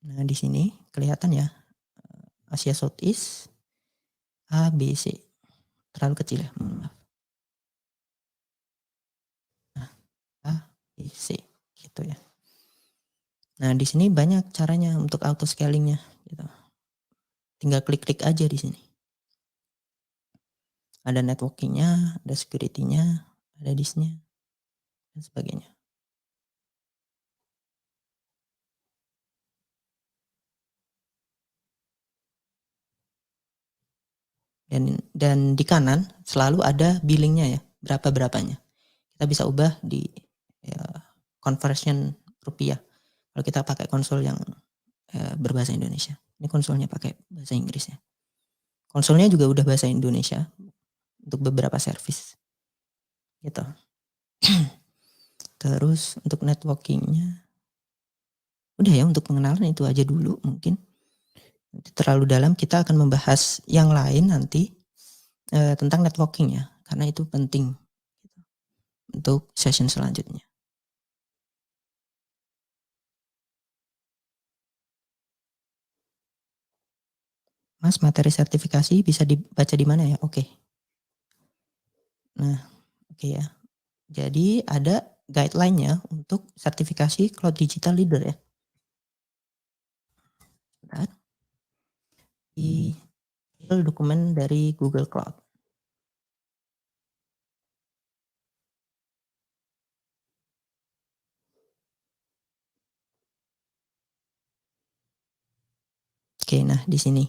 Speaker 1: Nah, di sini kelihatan ya, Asia Southeast, A, B, C. Terlalu kecil ya, mohon maaf. Nah, A, B, C, gitu ya. Nah, di sini banyak caranya untuk auto scalingnya gitu. Tinggal klik-klik aja di sini. Ada networking-nya, ada security-nya, ada disk-nya, dan sebagainya. Dan di kanan selalu ada billingnya ya, berapa-berapanya. Kita bisa ubah di ya, conversion rupiah. Kalau kita pakai konsol yang berbahasa Indonesia. Ini konsolnya pakai bahasa Inggris ya. Konsolnya juga udah bahasa Indonesia untuk beberapa service. Gitu. Terus untuk networkingnya, udah ya, untuk pengenalan itu aja dulu mungkin. Nanti terlalu dalam kita akan membahas yang lain nanti tentang networking ya, karena itu penting untuk session selanjutnya. Mas, materi sertifikasi bisa dibaca di mana ya? Oke. Nah, oke ya. Jadi ada guideline-nya untuk sertifikasi Cloud Digital Leader ya. Bentar. Di dokumen dari Google Cloud. Oke, nah di sini.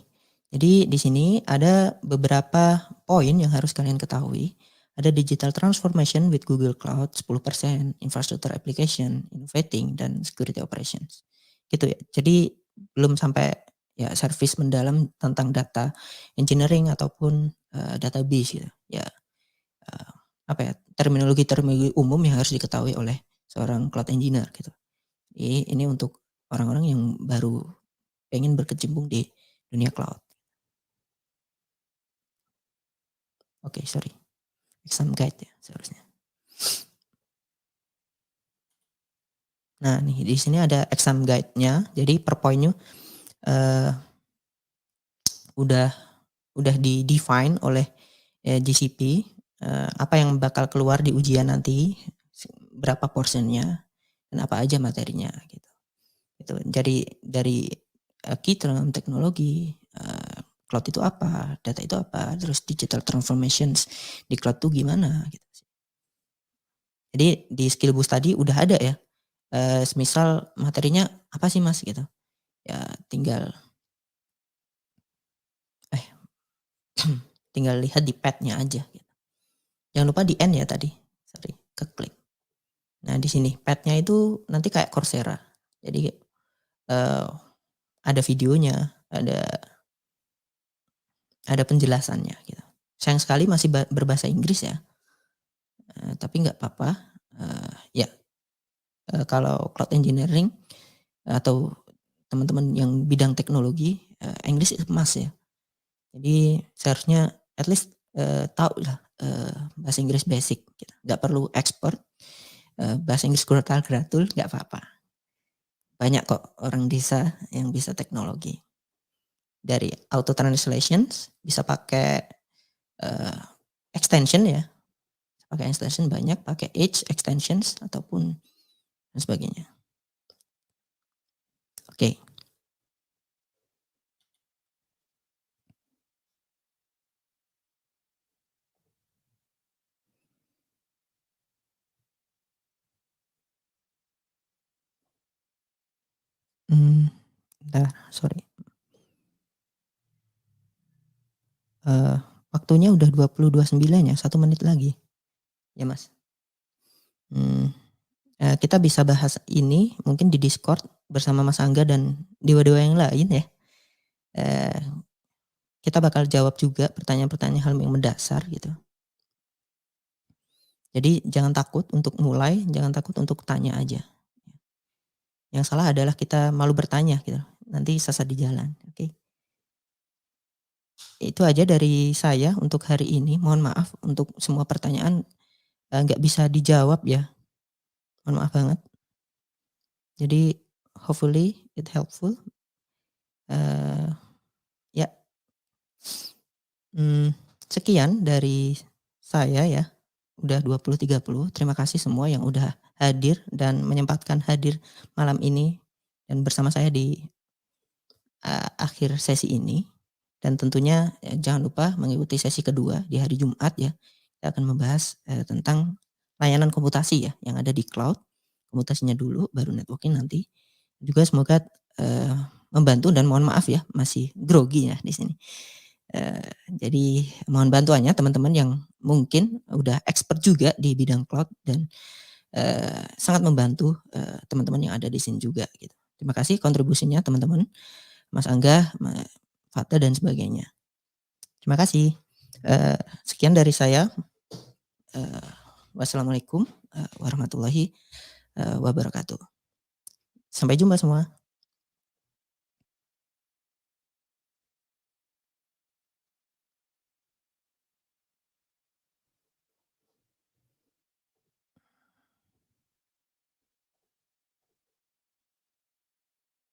Speaker 1: Jadi di sini ada beberapa poin yang harus kalian ketahui. Ada digital transformation with Google Cloud 10%, infrastructure application, innovating, dan security operations. Gitu ya. Jadi belum sampai ya service mendalam tentang data engineering ataupun database gitu. Ya apa ya, terminologi umum yang harus diketahui oleh seorang cloud engineer gitu. Jadi ini untuk orang-orang yang baru pengen berkecimpung di dunia cloud. Oke, sorry. Exam guide ya seharusnya. Nah, nih di sini ada exam guide-nya. Jadi per poinnya udah di define oleh GCP apa yang bakal keluar di ujian nanti, berapa portionnya, dan apa aja materinya gitu. Itu jadi dari key term teknologi, cloud itu apa, data itu apa, terus digital transformations di cloud itu gimana gitu. Jadi di skill boost tadi udah ada ya. Semisal materinya apa sih Mas gitu. Ya tinggal tinggal lihat di pad-nya aja gitu. Jangan lupa di end ya tadi. Sorry, keklik. Nah, di sini pad-nya itu nanti kayak Coursera. Jadi ada videonya, ada penjelasannya gitu. Sayang sekali masih berbahasa Inggris ya. Tapi nggak apa-apa. Ya kalau cloud engineering atau teman-teman yang bidang teknologi, English is must ya. Jadi seharusnya at least tahu lah bahasa Inggris basic gitu. Nggak perlu expert, bahasa Inggris gratul nggak apa-apa. Banyak kok orang desa yang bisa teknologi. Dari auto translations bisa pakai extension ya. Pakai extension banyak, pakai Edge extensions ataupun dan sebagainya. Oke. Bentar, sorry. Waktunya udah 20.29 ya, 1 menit lagi. Ya Mas. Kita bisa bahas ini mungkin di Discord bersama Mas Angga dan dewa-dewa yang lain ya. Kita bakal jawab juga pertanyaan-pertanyaan hal yang mendasar gitu. Jadi jangan takut untuk mulai, jangan takut untuk tanya aja. Yang salah adalah kita malu bertanya gitu, nanti sesat di jalan, oke. Itu aja dari saya untuk hari ini, mohon maaf untuk semua pertanyaan, nggak bisa dijawab ya, mohon maaf banget. Jadi hopefully it helpful, eee, ya, mmm, sekian dari saya ya, udah 20, 30. Terima kasih semua yang udah hadir dan menyempatkan hadir malam ini dan bersama saya di akhir sesi ini. Dan tentunya, jangan lupa mengikuti sesi kedua di hari Jumat ya. Kita akan membahas, tentang layanan komutasi ya, yang ada di cloud. Komutasinya dulu, baru networking nanti. Juga semoga, eee, membantu dan mohon maaf ya, masih grogi ya di sini. Eee, jadi mohon bantuannya teman-teman yang mungkin udah expert juga di bidang cloud dan, sangat membantu, teman-teman yang ada di sini juga gitu. Terima kasih kontribusinya teman-teman. Mas Angga, Fata dan sebagainya. Terima kasih. Sekian dari saya. Eee, wassalamualaikum, warahmatullahi, wabarakatuh. Sampai jumpa semua.